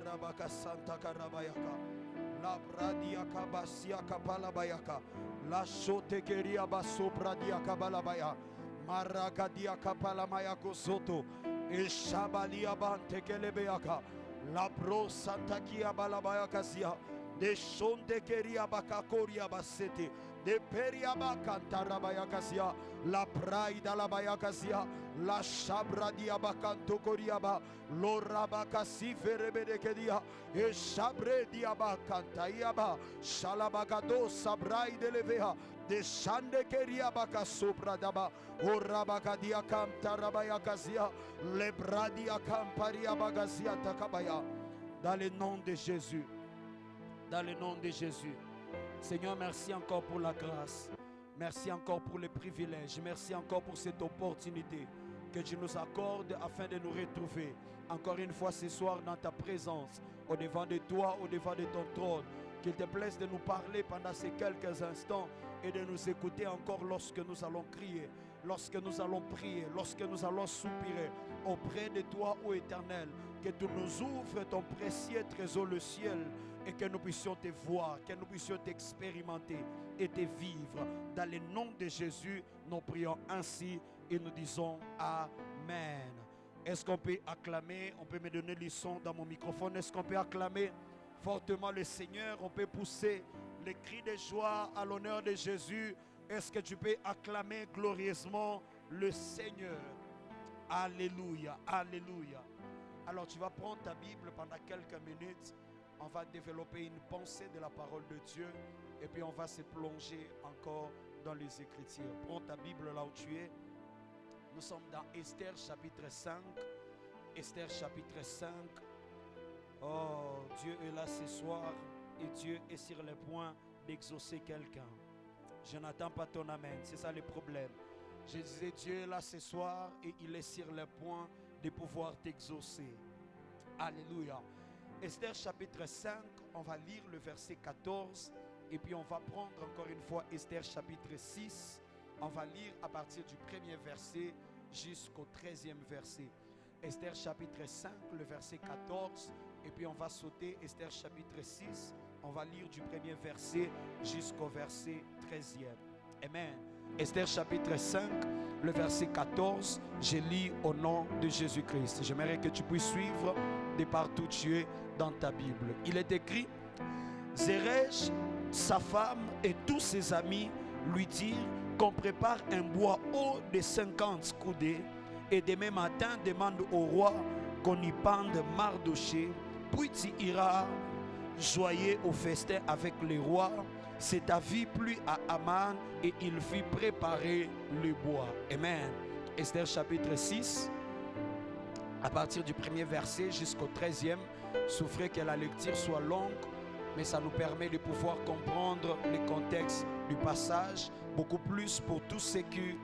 Marabaka Santa Karabayaka. La Bradia Kabasia Kapalabayaka. La Shotekeria Basobradia Kabalabaya. Maragadia Kapalamaya Kosoto. E Shabalia Bantekelebeaka. La Pro Santa Kia Balabayaka Sia. De Shontekeria Bakakoria Basete. De Periaba Cantarabayakasia. La Praida la Bayakasia. La Shabradia Bacanto Coriaba. Lorabakasi Ferebedekedia. E Shabre Diabacantaiaba. Shalabagado Sabrai de Levea. De Shande Keriabaka Supradaba. Orabakadia Cantarabayakasia. Lebradia Camparia Bagazia Takabaya. Dans le nom de Jésus. Dans le nom de Jésus. Seigneur, merci encore pour la grâce. Merci encore pour les privilèges. Merci encore pour cette opportunité que tu nous accordes afin de nous retrouver encore une fois ce soir dans ta présence, au devant de toi, au devant de ton trône. Qu'il te plaise de nous parler pendant ces quelques instants et de nous écouter encore lorsque nous allons crier, lorsque nous allons prier, lorsque nous allons soupirer auprès de toi, ô Éternel. Que tu nous ouvres ton précieux trésor, le ciel, et que nous puissions te voir, que nous puissions t'expérimenter et te vivre. Dans le nom de Jésus, nous prions ainsi et nous disons Amen. Est-ce qu'on peut acclamer? On peut me donner le son dans mon microphone. Est-ce qu'on peut acclamer fortement le Seigneur? On peut pousser les cris de joie à l'honneur de Jésus. Est-ce que tu peux acclamer glorieusement le Seigneur? Alléluia, alléluia. Alors tu vas prendre ta Bible pendant quelques minutes. On va développer une pensée de la parole de Dieu. Et puis on va se plonger encore dans les Écritures. Prends ta Bible là où tu es. Nous sommes dans Esther chapitre 5. Esther chapitre 5. Oh, Dieu est là ce soir. Et Dieu est sur le point d'exaucer quelqu'un. Je n'attends pas ton amen. C'est ça le problème. Je disais, Dieu est là ce soir et il est sur le point de pouvoir t'exaucer. Alléluia. Esther chapitre 5, on va lire le verset 14 et puis on va prendre encore une fois Esther chapitre 6. On va lire à partir du premier verset jusqu'au 13e verset. Esther chapitre 5, le verset 14 et puis on va sauter Esther chapitre 6. On va lire du premier verset jusqu'au verset 13e. Amen. Esther chapitre 5, le verset 14, je lis au nom de Jésus-Christ. J'aimerais que tu puisses suivre de partout tu es dans ta Bible. Il est écrit, Zeresh, sa femme et tous ses amis lui dirent qu'on prépare un bois haut de 50 coudées et demain matin demande au roi qu'on y pende Mardoché, puis tu iras joyeux au festin avec les rois. Cet avis plut à Aman et il fit préparer le bois. Amen. Esther chapitre 6, à partir du premier verset jusqu'au 13e. Souffrez que la lecture soit longue, mais ça nous permet de pouvoir comprendre le contexte du passage, beaucoup plus pour tous ceux qui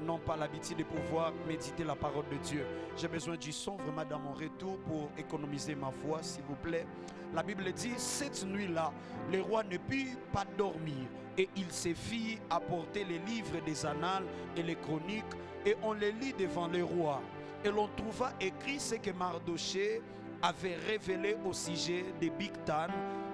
n'ont pas l'habitude de pouvoir méditer la parole de Dieu. J'ai besoin du son vraiment dans mon retour pour économiser ma voix, s'il vous plaît. La Bible dit, cette nuit-là, le roi ne put pas dormir et il se fit apporter les livres des annales et les chroniques et on les lit devant le roi. Et l'on trouva écrit ce que Mardoché avait révélé au sujet de Bigtan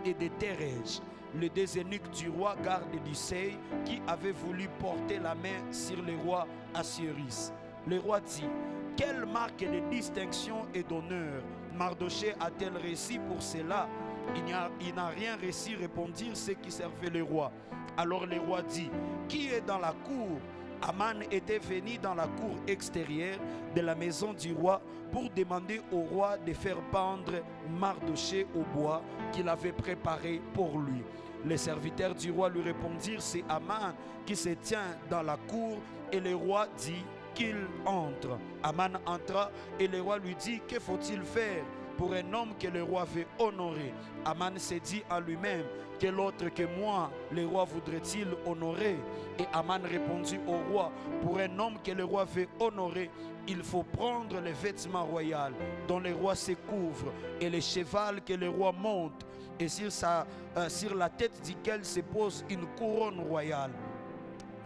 et de Thérèse, les deux eunuques du roi garde du seuil qui avaient voulu porter la main sur le roi Assuérus. Le roi dit, quelle marque de distinction et d'honneur Mardoché a-t-elle reçu pour cela? Il n'a rien reçu, répondirent ceux qui servaient le roi. Alors le roi dit, qui est dans la cour? Aman était venu dans la cour extérieure de la maison du roi pour demander au roi de faire pendre Mardoché au bois qu'il avait préparé pour lui. Les serviteurs du roi lui répondirent, c'est Aman qui se tient dans la cour, et le roi dit qu'il entre. Aman entra et le roi lui dit, que faut-il faire pour un homme que le roi veut honorer? Aman se dit en lui-même, quel autre que moi le roi voudrait-il honorer? Et Aman répondit au roi, pour un homme que le roi veut honorer, il faut prendre les vêtements royaux dont le roi se couvre et le cheval que le roi monte et sur la tête duquel se pose une couronne royale.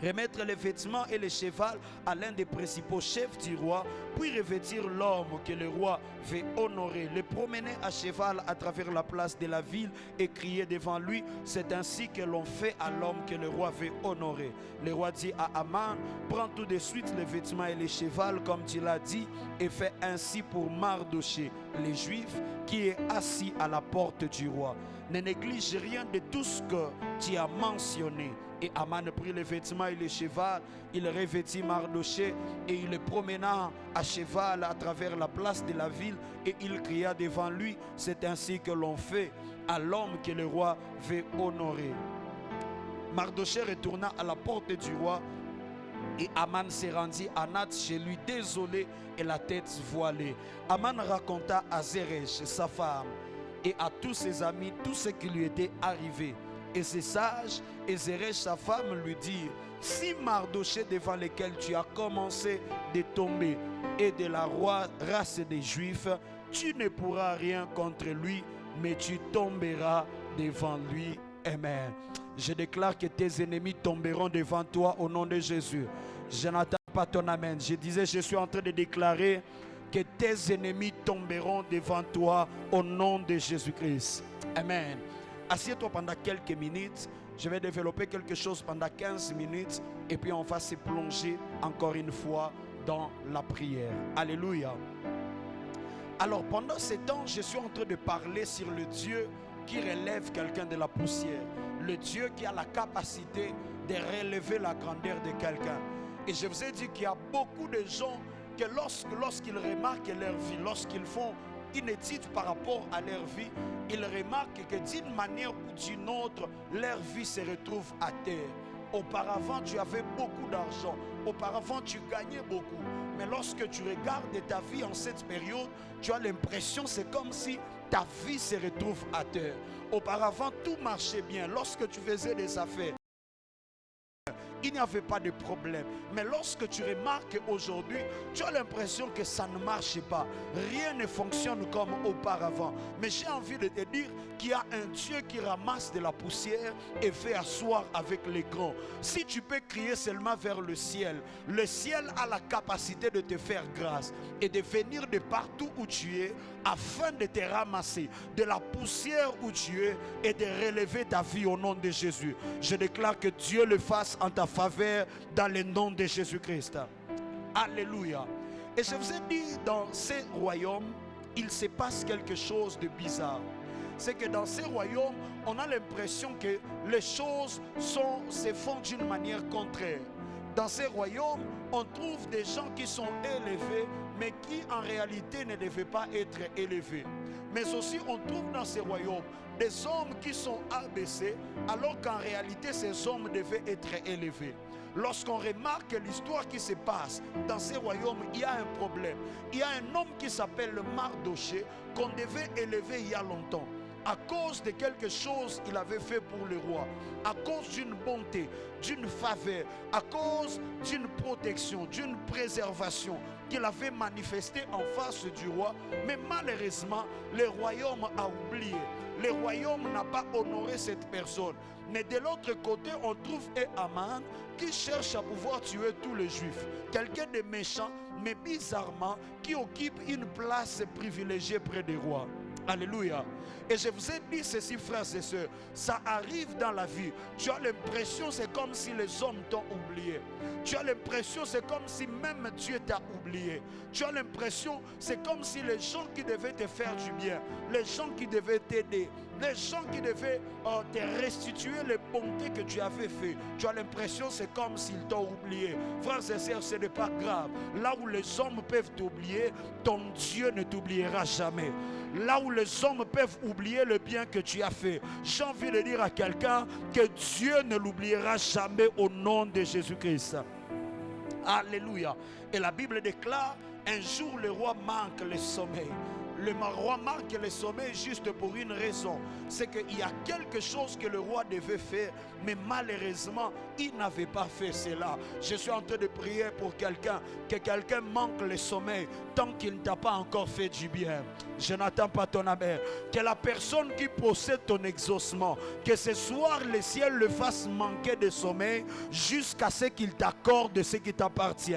remettre les vêtements et les cheval à l'un des principaux chefs du roi, puis revêtir l'homme que le roi veut honorer, le promener à cheval à travers la place de la ville et crier devant lui. C'est ainsi que l'on fait à l'homme que le roi veut honorer. Le roi dit à Aman, prends tout de suite les vêtements et les chevals comme tu l'as dit, et fais ainsi pour Mardoché, les Juifs, qui est assis à la porte du roi. Ne néglige rien de tout ce que tu as mentionné. Et Aman prit les vêtements et les chevals, il revêtit Mardoché et il le promena à cheval à travers la place de la ville et il cria devant lui. C'est ainsi que l'on fait à l'homme que le roi veut honorer. Mardoché retourna à la porte du roi et Aman se rendit à Nath chez lui, désolé et la tête voilée. Aman raconta à Zeresh, sa femme, et à tous ses amis tout ce qui lui était arrivé. Et ses sages et Zeresh sa femme lui dirent, si Mardoché devant lequel tu as commencé de tomber est de la race des Juifs, tu ne pourras rien contre lui, mais tu tomberas devant lui. Amen. Je déclare que tes ennemis tomberont devant toi au nom de Jésus. Je n'attends pas ton amen. Je disais, je suis en train de déclarer que tes ennemis tomberont devant toi au nom de Jésus-Christ. Amen. Assieds-toi pendant quelques minutes. Je vais développer quelque chose pendant 15 minutes et puis on va se plonger encore une fois dans la prière. Alléluia. Alors pendant ce temps, je suis en train de parler sur le Dieu qui relève quelqu'un de la poussière. Le Dieu qui a la capacité de relever la grandeur de quelqu'un. Et je vous ai dit qu'il y a beaucoup de gens que lorsqu'ils remarquent leur vie, lorsqu'ils font une étude par rapport à leur vie, ils remarquent que d'une manière ou d'une autre, leur vie se retrouve à terre. Auparavant, tu avais beaucoup d'argent. Auparavant, tu gagnais beaucoup. Mais lorsque tu regardes ta vie en cette période, tu as l'impression, c'est comme si ta vie se retrouve à terre. Auparavant, tout marchait bien. Lorsque tu faisais des affaires, il n'y avait pas de problème. Mais lorsque tu remarques aujourd'hui, tu as l'impression que ça ne marche pas. Rien ne fonctionne comme auparavant. Mais j'ai envie de te dire qu'il y a un Dieu qui ramasse de la poussière et fait asseoir avec les grands. Si tu peux crier seulement vers le ciel a la capacité de te faire grâce et de venir de partout où tu es afin de te ramasser de la poussière où tu es et de relever ta vie au nom de Jésus. Je déclare que Dieu le fasse en ta faveur dans le nom de Jésus-Christ. Alléluia. Et je vous ai dit, dans ces royaumes, il se passe quelque chose de bizarre. C'est que dans ces royaumes, on a l'impression que les choses se font d'une manière contraire. Dans ces royaumes, on trouve des gens qui sont élevés, mais qui en réalité ne devaient pas être élevés. Mais aussi, on trouve dans ces royaumes des hommes qui sont abaissés, alors qu'en réalité, ces hommes devaient être élevés. Lorsqu'on remarque l'histoire qui se passe dans ces royaumes, il y a un problème. Il y a un homme qui s'appelle Mardoché, qu'on devait élever il y a longtemps. À cause de quelque chose qu'il avait fait pour le roi, à cause d'une bonté, d'une faveur, à cause d'une protection, d'une préservation qu'il avait manifestée en face du roi. Mais malheureusement, le royaume a oublié. Le royaume n'a pas honoré cette personne. Mais de l'autre côté, on trouve Aman qui cherche à pouvoir tuer tous les Juifs. Quelqu'un de méchant, mais bizarrement, qui occupe une place privilégiée près des rois. Alléluia. Et je vous ai dit ceci, frères et sœurs, ça arrive dans la vie. Tu as l'impression, c'est comme si les hommes t'ont oublié. Tu as l'impression, c'est comme si même Dieu t'a oublié. Tu as l'impression, c'est comme si les gens qui devaient te faire du bien, les gens qui devaient t'aider, les gens qui devaient te restituer les bontés que tu avais fait, tu as l'impression, c'est comme s'ils t'ont oublié. Frères et sœurs, ce n'est pas grave. Là où les hommes peuvent t'oublier, ton Dieu ne t'oubliera jamais. Là où les hommes peuvent oublier le bien que tu as fait, j'ai envie de dire à quelqu'un que Dieu ne l'oubliera jamais au nom de Jésus-Christ. Alléluia. Et la Bible déclare, un jour le roi manque le sommeil. le roi marque le sommeil juste pour une raison. C'est qu'il y a quelque chose que le roi devait faire, mais malheureusement, il n'avait pas fait cela. Je suis en train de prier pour quelqu'un, que quelqu'un manque le sommeil tant qu'il ne t'a pas encore fait du bien. Je n'attends pas ton amen. Que la personne qui possède ton exaucement, que ce soir le ciel le fasse manquer de sommeil jusqu'à ce qu'il t'accorde ce qui t'appartient.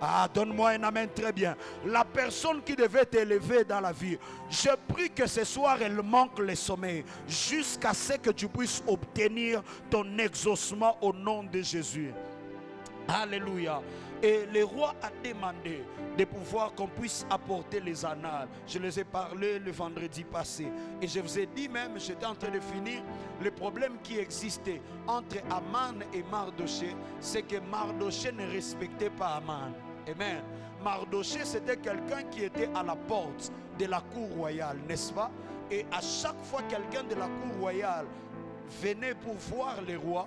Ah, donne-moi un amen très bien. La personne qui devait t'élever dans la vie, je prie que ce soir elle manque le sommeil jusqu'à ce que tu puisses obtenir ton exaucement au nom de Jésus. Alléluia. Et le roi a demandé de pouvoir qu'on puisse apporter les annales. Je les ai parlé le vendredi passé. Et je vous ai dit même, j'étais en train de finir, le problème qui existait entre Aman et Mardoché, c'est que Mardoché ne respectait pas Aman. Amen. Mardoché, c'était quelqu'un qui était à la porte de la cour royale, n'est-ce pas? Et à chaque fois quelqu'un de la cour royale venait pour voir le roi,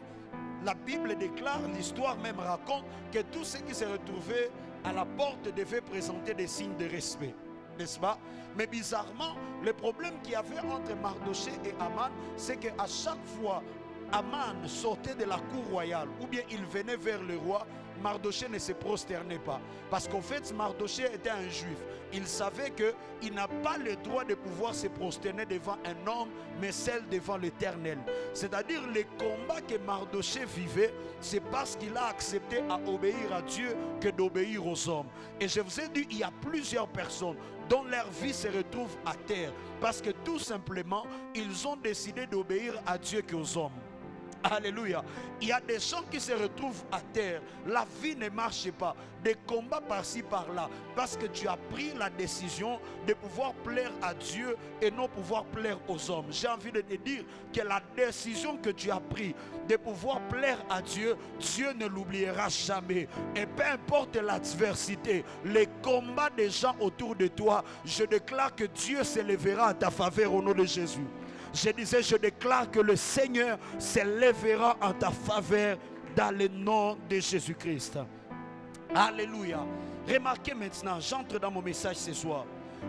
la Bible déclare, l'histoire même raconte que tous ceux qui se retrouvaient à la porte devaient présenter des signes de respect, n'est-ce pas? Mais bizarrement, le problème qu'il y avait entre Mardoché et Aman, c'est qu'à chaque fois Aman sortait de la cour royale ou bien il venait vers le roi, Mardoché ne se prosternait pas. Parce qu'en fait, Mardoché était un juif. Il savait qu'il n'a pas le droit de pouvoir se prosterner devant un homme, mais celle devant l'Éternel. C'est-à-dire les combats que Mardoché vivait, c'est parce qu'il a accepté à obéir à Dieu que d'obéir aux hommes. Et je vous ai dit, il y a plusieurs personnes dont leur vie se retrouve à terre. Parce que tout simplement, ils ont décidé d'obéir à Dieu qu'aux hommes. Alléluia. Il y a des gens qui se retrouvent à terre. La vie ne marche pas. Des combats par-ci par-là. Parce que tu as pris la décision de pouvoir plaire à Dieu et non pouvoir plaire aux hommes. J'ai envie de te dire que la décision que tu as prise de pouvoir plaire à Dieu, Dieu ne l'oubliera jamais. Et peu importe l'adversité, les combats des gens autour de toi, je déclare que Dieu s'élèvera à ta faveur au nom de Jésus. Je disais, je déclare que le Seigneur s'élèvera en ta faveur dans le nom de Jésus-Christ. Alléluia. Remarquez maintenant, j'entre dans mon message ce soir.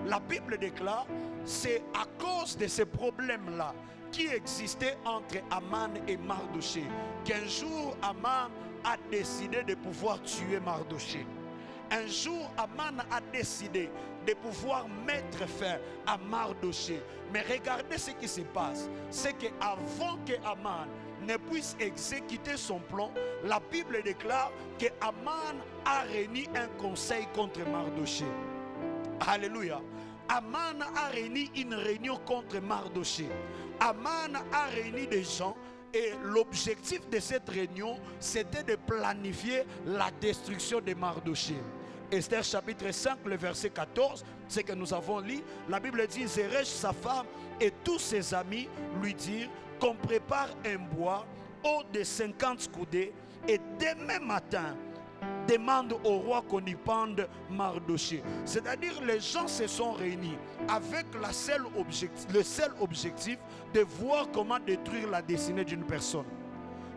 La Bible déclare, c'est à cause de ces problèmes-là qui existaient entre Aman et Mardoché qu'un jour Aman a décidé de pouvoir tuer Mardoché. Un jour, Aman a décidé de pouvoir mettre fin à Mardoché. Mais regardez ce qui se passe. C'est qu'avant que Aman ne puisse exécuter son plan, la Bible déclare que Aman a réuni un conseil contre Mardoché. Alléluia. Aman a réuni une réunion contre Mardoché. Aman a réuni des gens. Et l'objectif de cette réunion, c'était de planifier la destruction de Mardoché. Esther chapitre 5, le verset 14, c'est que nous avons lu. La Bible dit, Zeresh, sa femme et tous ses amis lui dirent qu'on prépare un bois haut de 50 coudées et demain matin, demande au roi qu'on y pende Mardoché. C'est-à-dire les gens se sont réunis avec le seul objectif de voir comment détruire la destinée d'une personne.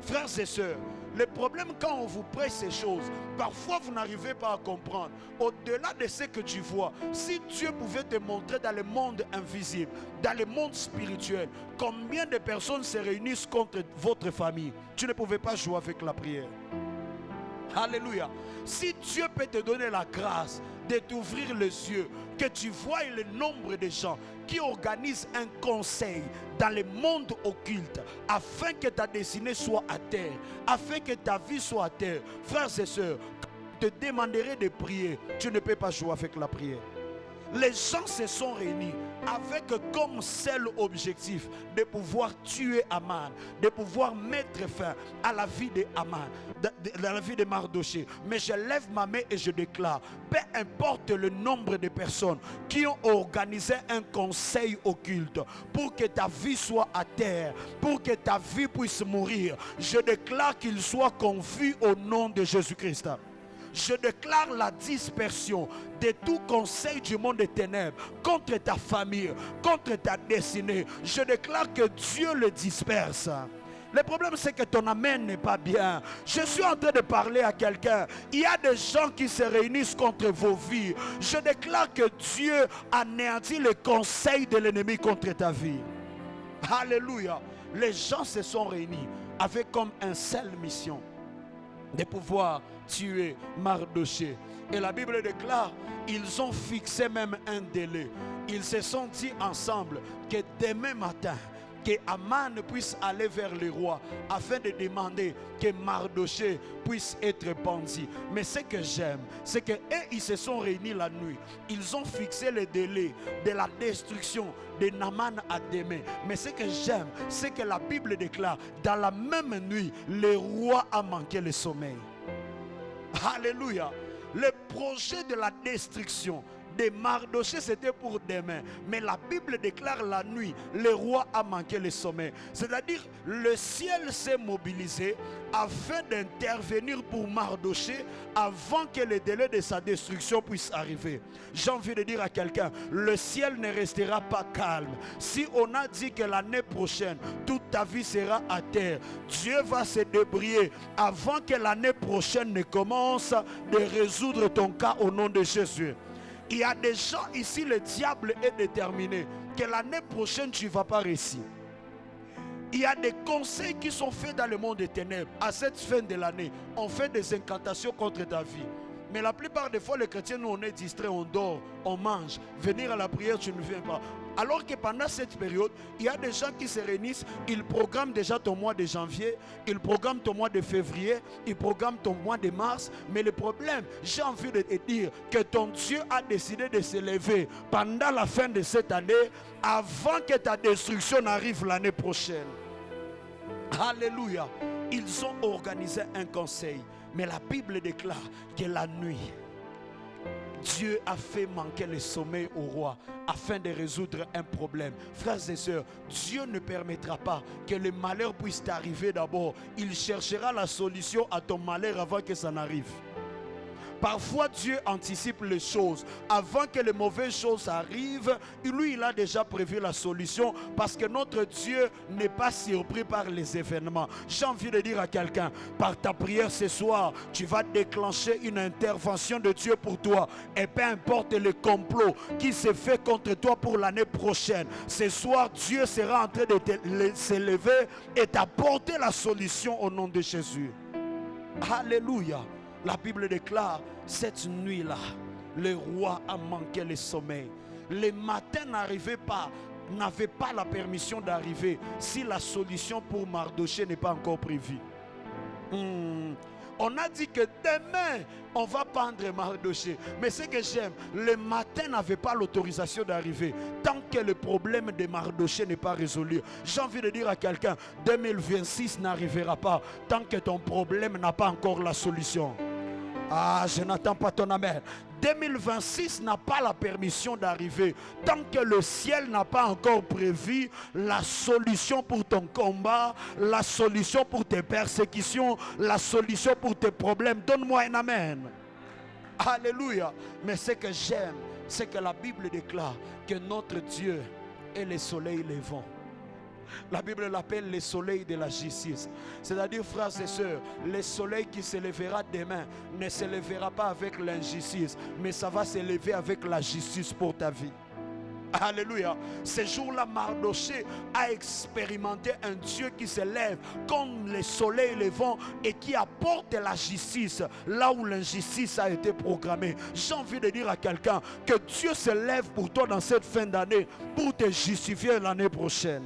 Frères et sœurs, le problème quand on vous prête ces choses, parfois vous n'arrivez pas à comprendre. Au-delà de ce que tu vois, si Dieu pouvait te montrer dans le monde invisible, dans le monde spirituel, combien de personnes se réunissent contre votre famille, tu ne pouvais pas jouer avec la prière. Alléluia. Si Dieu peut te donner la grâce de t'ouvrir les yeux, que tu vois le nombre de gens qui organisent un conseil dans le monde occulte afin que ta destinée soit à terre, afin que ta vie soit à terre. Frères et sœurs, quand je te demanderai de prier, tu ne peux pas jouer avec la prière. Les gens se sont réunis avec comme seul objectif de pouvoir tuer Aman, de pouvoir mettre fin à la vie de Aman, à la vie de Mardoché. Mais je lève ma main et je déclare, peu importe le nombre de personnes qui ont organisé un conseil occulte pour que ta vie soit à terre, pour que ta vie puisse mourir, je déclare qu'il soit confus au nom de Jésus-Christ. Je déclare la dispersion de tout conseil du monde des ténèbres contre ta famille, contre ta destinée. Je déclare que Dieu le disperse. Le problème, c'est que ton amen n'est pas bien. Je suis en train de parler à quelqu'un. Il y a des gens qui se réunissent contre vos vies. Je déclare que Dieu anéantit les conseils de l'ennemi contre ta vie. Alléluia. Les gens se sont réunis avec comme une seule mission de pouvoir tuer Mardochée. Et la Bible déclare, ils ont fixé même un délai. Ils se sont dit ensemble que demain matin, que Aman puisse aller vers le roi afin de demander que Mardochée puisse être pendu. Mais ce que j'aime, c'est que ils se sont réunis la nuit. Ils ont fixé le délai de la destruction de Naman à demain. Mais ce que j'aime, c'est que la Bible déclare, dans la même nuit, le roi a manqué le sommeil. Alléluia. Le projet de la destruction de Mardochée, c'était pour demain. Mais la Bible déclare la nuit, le roi a manqué le sommeil. C'est-à-dire, le ciel s'est mobilisé afin d'intervenir pour Mardochée avant que le délai de sa destruction puisse arriver. J'ai envie de dire à quelqu'un, le ciel ne restera pas calme. Si on a dit que l'année prochaine, toute ta vie sera à terre, Dieu va se débrouiller avant que l'année prochaine ne commence de résoudre ton cas au nom de Jésus. Il y a des gens ici, le diable est déterminé que l'année prochaine tu ne vas pas réussir. Il y a des conseils qui sont faits dans le monde des ténèbres. À cette fin de l'année, on fait des incantations contre ta vie. Mais la plupart des fois, les chrétiens, nous, on est distraits, on dort, on mange. Venir à la prière, tu ne viens pas. Alors que pendant cette période, il y a des gens qui se réunissent, ils programment déjà ton mois de janvier, ils programment ton mois de février, ils programment ton mois de mars. Mais le problème, j'ai envie de te dire que ton Dieu a décidé de se lever pendant la fin de cette année, avant que ta destruction n'arrive l'année prochaine. Alléluia. Ils ont organisé un conseil. Mais la Bible déclare que la nuit, Dieu a fait manquer le sommeil au roi afin de résoudre un problème. Frères et sœurs, Dieu ne permettra pas que le malheur puisse t'arriver d'abord. Il cherchera la solution à ton malheur avant que ça n'arrive. Parfois, Dieu anticipe les choses. Avant que les mauvaises choses arrivent, lui, il a déjà prévu la solution parce que notre Dieu n'est pas surpris par les événements. J'ai envie de dire à quelqu'un, par ta prière ce soir, tu vas déclencher une intervention de Dieu pour toi. Et peu importe le complot qui se fait contre toi pour l'année prochaine, ce soir, Dieu sera en train de s'élever et t'apporter la solution au nom de Jésus. Alléluia. La Bible déclare, cette nuit-là, le roi a manqué le sommeil. Le matin n'avait pas la permission d'arriver si la solution pour Mardochée n'est pas encore prévue. On a dit que demain, on va pendre Mardochée. Mais ce que j'aime, le matin n'avait pas l'autorisation d'arriver tant que le problème de Mardochée n'est pas résolu. J'ai envie de dire à quelqu'un, 2026 n'arrivera pas tant que ton problème n'a pas encore la solution. Ah, je n'attends pas ton amen. 2026 n'a pas la permission d'arriver tant que le ciel n'a pas encore prévu la solution pour ton combat, la solution pour tes persécutions, la solution pour tes problèmes. Donne-moi un amen. Alléluia. Mais ce que j'aime, c'est que la Bible déclare que notre Dieu est le soleil levant. La Bible l'appelle le soleil de la justice. C'est-à-dire, frères et sœurs, le soleil qui se lèvera demain ne se lèvera pas avec l'injustice, mais ça va se lever avec la justice pour ta vie. Alléluia. Ce jour-là, Mardochée a expérimenté un Dieu qui se lève comme le soleil levant et qui apporte la justice là où l'injustice a été programmée. J'ai envie de dire à quelqu'un que Dieu se lève pour toi dans cette fin d'année pour te justifier l'année prochaine.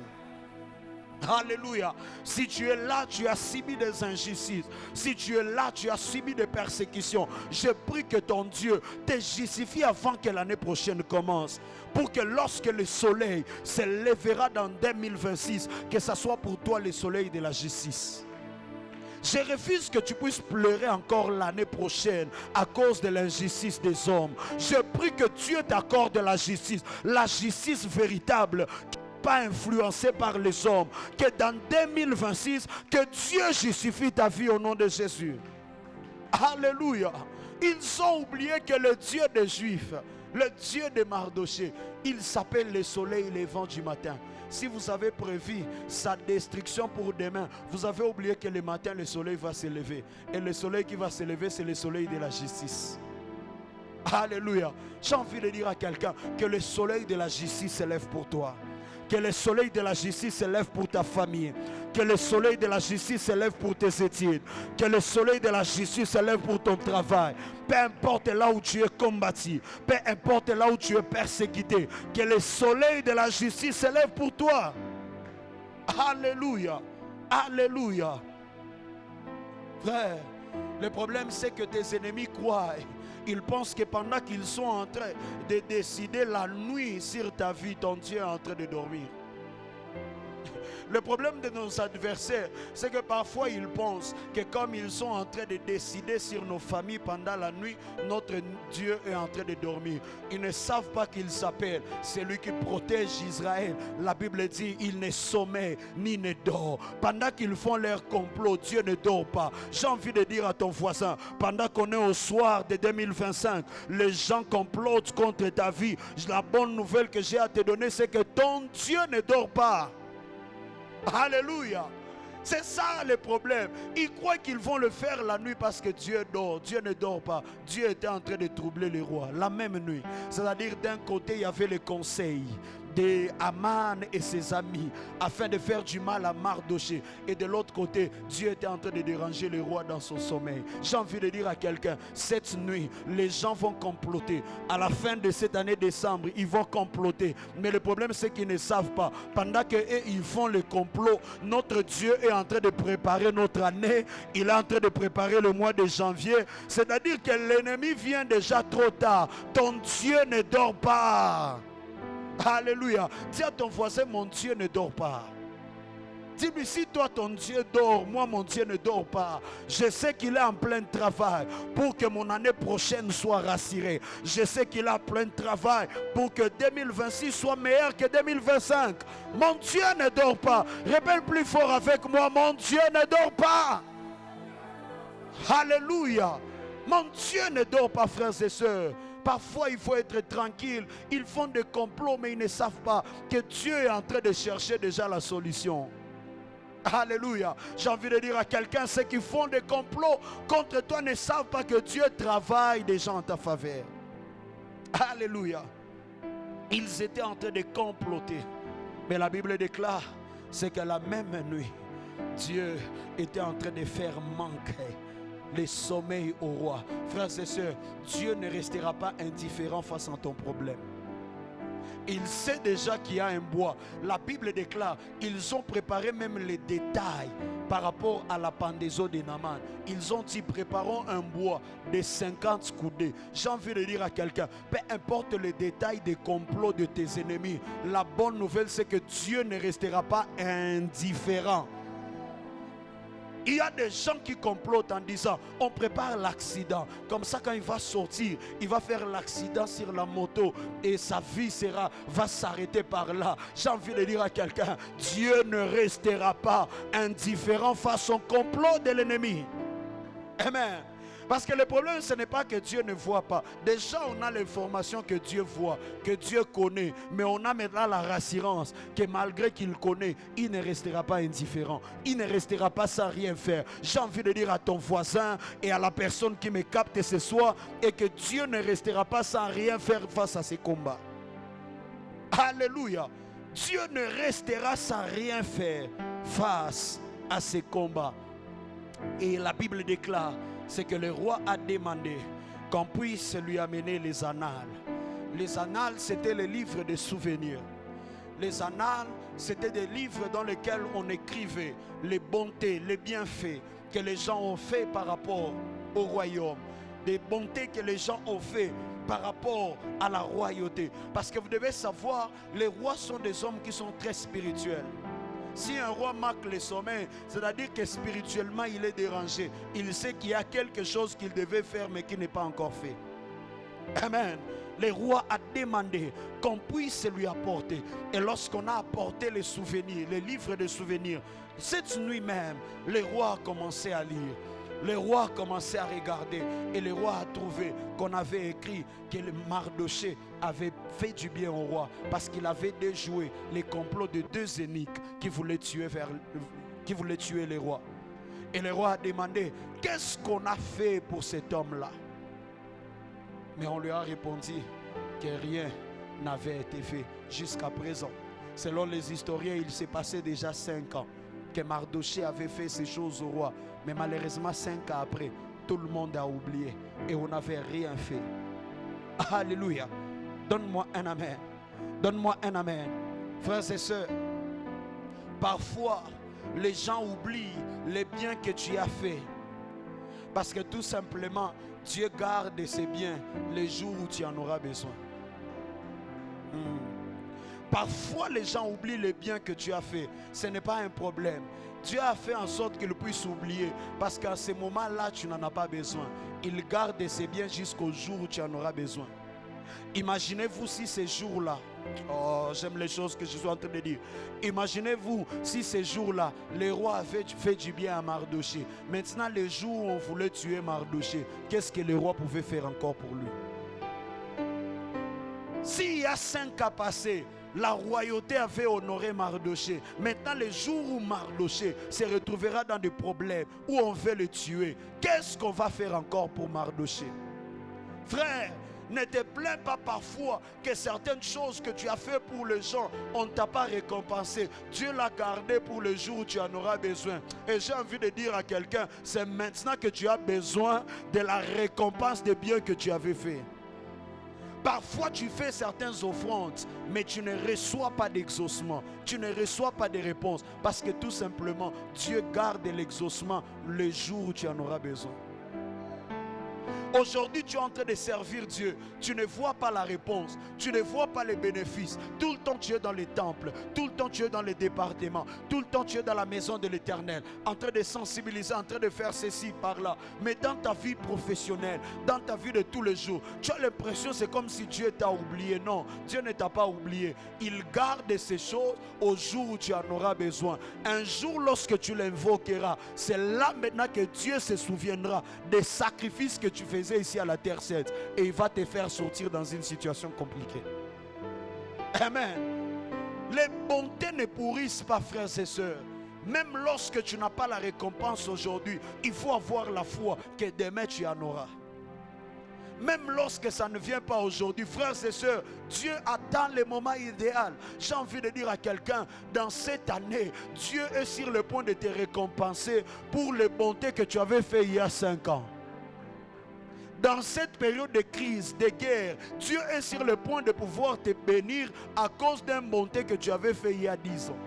Alléluia. Si tu es là, tu as subi des injustices. Si tu es là, tu as subi des persécutions. Je prie que ton Dieu te justifie avant que l'année prochaine commence. Pour que lorsque le soleil se lèvera dans 2026, que ce soit pour toi le soleil de la justice. Je refuse que tu puisses pleurer encore l'année prochaine à cause de l'injustice des hommes. Je prie que Dieu t'accorde la justice véritable, pas influencé par les hommes, que dans 2026, que Dieu justifie ta vie au nom de Jésus. Alléluia. Ils ont oublié que le Dieu des Juifs, le Dieu de Mardochée, il s'appelle le soleil levant du matin. Si vous avez prévu sa destruction pour demain, vous avez oublié que le matin, le soleil va se lever. Et le soleil qui va se lever, c'est le soleil de la justice. Alléluia. J'ai envie de dire à quelqu'un que le soleil de la justice se lève pour toi. Que le soleil de la justice se lève pour ta famille. Que le soleil de la justice se lève pour tes études. Que le soleil de la justice se lève pour ton travail. Peu importe là où tu es combattu. Peu importe là où tu es persécuté. Que le soleil de la justice se lève pour toi. Alléluia. Alléluia. Frère, le problème c'est que tes ennemis croient. Ils pensent que pendant qu'ils sont en train de décider la nuit sur ta vie, ton Dieu est en train de dormir. Le problème de nos adversaires, c'est que parfois ils pensent que comme ils sont en train de décider sur nos familles pendant la nuit, notre Dieu est en train de dormir. Ils ne savent pas qu'il s'appelle celui qui protège Israël. La Bible dit, il ne sommeille ni ne dort. Pendant qu'ils font leur complot, Dieu ne dort pas. J'ai envie de dire à ton voisin, pendant qu'on est au soir de 2025, les gens complotent contre ta vie. La bonne nouvelle que j'ai à te donner, c'est que ton Dieu ne dort pas. Alléluia. C'est ça le problème. Ils croient qu'ils vont le faire la nuit parce que Dieu dort. Dieu ne dort pas. Dieu était en train de troubler les rois la même nuit. C'est-à-dire d'un côté il y avait les conseils de Aman et ses amis afin de faire du mal à Mardoché, et de l'autre côté Dieu était en train de déranger le roi dans son sommeil. J'ai envie de dire à quelqu'un, cette nuit les gens vont comploter. À la fin de cette année décembre, ils vont comploter, mais le problème c'est qu'ils ne savent pas. Pendant que eux, ils font le complot, notre Dieu est en train de préparer notre année. Il est en train de préparer le mois de janvier. C'est-à-dire que l'ennemi vient déjà trop tard. Ton Dieu ne dort pas. Alléluia. Dis à ton voisin, mon Dieu ne dort pas. Dis-lui, si toi ton Dieu dort, moi mon Dieu ne dort pas. Je sais qu'il est en plein travail pour que mon année prochaine soit rassurée. Je sais qu'il est en plein travail pour que 2026 soit meilleur que 2025. Mon Dieu ne dort pas. Répète plus fort avec moi, mon Dieu ne dort pas. Alléluia. Mon Dieu ne dort pas, frères et sœurs. Parfois il faut être tranquille. Ils font des complots mais ils ne savent pas que Dieu est en train de chercher déjà la solution. Alléluia. J'ai envie de dire à quelqu'un, ceux qui font des complots contre toi ne savent pas que Dieu travaille déjà en ta faveur. Alléluia. Ils étaient en train de comploter. Mais la Bible déclare, c'est que la même nuit, Dieu était en train de faire manquer les sommeils au roi. Frères et sœurs, Dieu ne restera pas indifférent face à ton problème. Il sait déjà qu'il y a un bois. La Bible déclare, ils ont préparé même les détails par rapport à la pendaison de Naaman. Ils ont dit, préparons un bois de 50 coudées. J'ai envie de dire à quelqu'un, peu importe les détails des complots de tes ennemis, la bonne nouvelle c'est que Dieu ne restera pas indifférent. Il y a des gens qui complotent en disant, on prépare l'accident. Comme ça, quand il va sortir, il va faire l'accident sur la moto et sa vie va s'arrêter par là. J'ai envie de dire à quelqu'un, Dieu ne restera pas indifférent face au complot de l'ennemi. Amen. Parce que le problème, ce n'est pas que Dieu ne voit pas. Déjà, on a l'information que Dieu voit, que Dieu connaît. Mais on a maintenant la rassurance que malgré qu'il connaît, il ne restera pas indifférent. Il ne restera pas sans rien faire. J'ai envie de dire à ton voisin et à la personne qui me capte ce soir, et que Dieu ne restera pas sans rien faire face à ces combats. Alléluia. Dieu ne restera sans rien faire face à ces combats. Et la Bible déclare, c'est que le roi a demandé qu'on puisse lui amener les annales. Les annales, c'était les livres de souvenirs. Les annales, c'était des livres dans lesquels on écrivait les bontés, les bienfaits que les gens ont fait par rapport au royaume. Des bontés que les gens ont fait par rapport à la royauté. Parce que vous devez savoir, les rois sont des hommes qui sont très spirituels. Si un roi marque le sommeil, c'est-à-dire que spirituellement il est dérangé. Il sait qu'il y a quelque chose qu'il devait faire mais qui n'est pas encore fait. Amen. Le roi a demandé qu'on puisse lui apporter. Et lorsqu'on a apporté les souvenirs, les livres de souvenirs, cette nuit même, le roi a commencé à lire. Le roi a commencé à regarder et le roi a trouvé qu'on avait écrit que le Mardoché avait fait du bien au roi parce qu'il avait déjoué les complots de deux eunuques qui voulaient tuer les rois. Et le roi a demandé, qu'est-ce qu'on a fait pour cet homme-là? Mais on lui a répondu que rien n'avait été fait jusqu'à présent. Selon les historiens, il s'est passé déjà 5 ans que Mardoché avait fait ces choses au roi. Mais malheureusement, 5 ans après, tout le monde a oublié et on n'avait rien fait. Alléluia. Donne-moi un amen. Donne-moi un amen. Frères et sœurs, parfois, les gens oublient les biens que tu as faits. Parce que tout simplement, Dieu garde ses biens les jours où tu en auras besoin. Parfois, les gens oublient les biens que tu as fait. Ce n'est pas un problème. Dieu a fait en sorte qu'ils puissent oublier. Parce qu'à ce moment-là, tu n'en as pas besoin. Il garde ses biens jusqu'au jour où tu en auras besoin. Imaginez-vous si ces jours-là, oh, j'aime les choses que je suis en train de dire. Imaginez-vous si ces jours-là, les rois avaient fait du bien à Mardoché. Maintenant, les jours où on voulait tuer Mardoché, qu'est-ce que les rois pouvaient faire encore pour lui? S'il y a 5 ans passés, la royauté avait honoré Mardoché. Maintenant, les jours où Mardoché se retrouvera dans des problèmes, où on veut le tuer, qu'est-ce qu'on va faire encore pour Mardoché? Frère, ne te plains pas parfois que certaines choses que tu as fait pour les gens, on ne t'a pas récompensé. Dieu l'a gardé pour le jour où tu en auras besoin. Et j'ai envie de dire à quelqu'un, c'est maintenant que tu as besoin de la récompense des biens que tu avais fait. Parfois tu fais certaines offrandes, mais tu ne reçois pas d'exaucement. Tu ne reçois pas de réponse. Parce que tout simplement, Dieu garde l'exaucement le jour où tu en auras besoin. Aujourd'hui, tu es en train de servir Dieu. Tu ne vois pas la réponse. Tu ne vois pas les bénéfices. Tout le temps, tu es dans les temples. Tout le temps, tu es dans les départements. Tout le temps, tu es dans la maison de l'Éternel. En train de sensibiliser, en train de faire ceci, par là. Mais dans ta vie professionnelle, dans ta vie de tous les jours, tu as l'impression que c'est comme si Dieu t'a oublié. Non, Dieu ne t'a pas oublié. Il garde ces choses au jour où tu en auras besoin. Un jour, lorsque tu l'invoqueras, c'est là maintenant que Dieu se souviendra des sacrifices que tu fais ici à la terre sainte et il va te faire sortir dans une situation compliquée. Amen. Les bontés ne pourrissent pas, frères et sœurs. Même lorsque tu n'as pas la récompense aujourd'hui, il faut avoir la foi que demain tu en auras. Même lorsque ça ne vient pas aujourd'hui, frères et sœurs, Dieu attend le moment idéal. J'ai envie de dire à quelqu'un, dans cette année, Dieu est sur le point de te récompenser pour les bontés que tu avais fait il y a 5 ans. Dans cette période de crise, de guerre, Dieu est sur le point de pouvoir te bénir à cause d'un bonté que tu avais fait il y a 10 ans.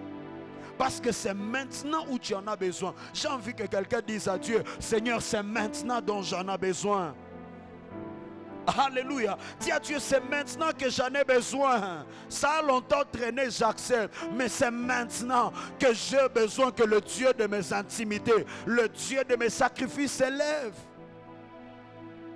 Parce que c'est maintenant où tu en as besoin. J'ai envie que quelqu'un dise à Dieu, Seigneur, c'est maintenant dont j'en ai besoin. Alléluia. Dis à Dieu, c'est maintenant que j'en ai besoin. Ça a longtemps traîné, j'accepte. Mais c'est maintenant que j'ai besoin que le Dieu de mes intimités, le Dieu de mes sacrifices s'élève.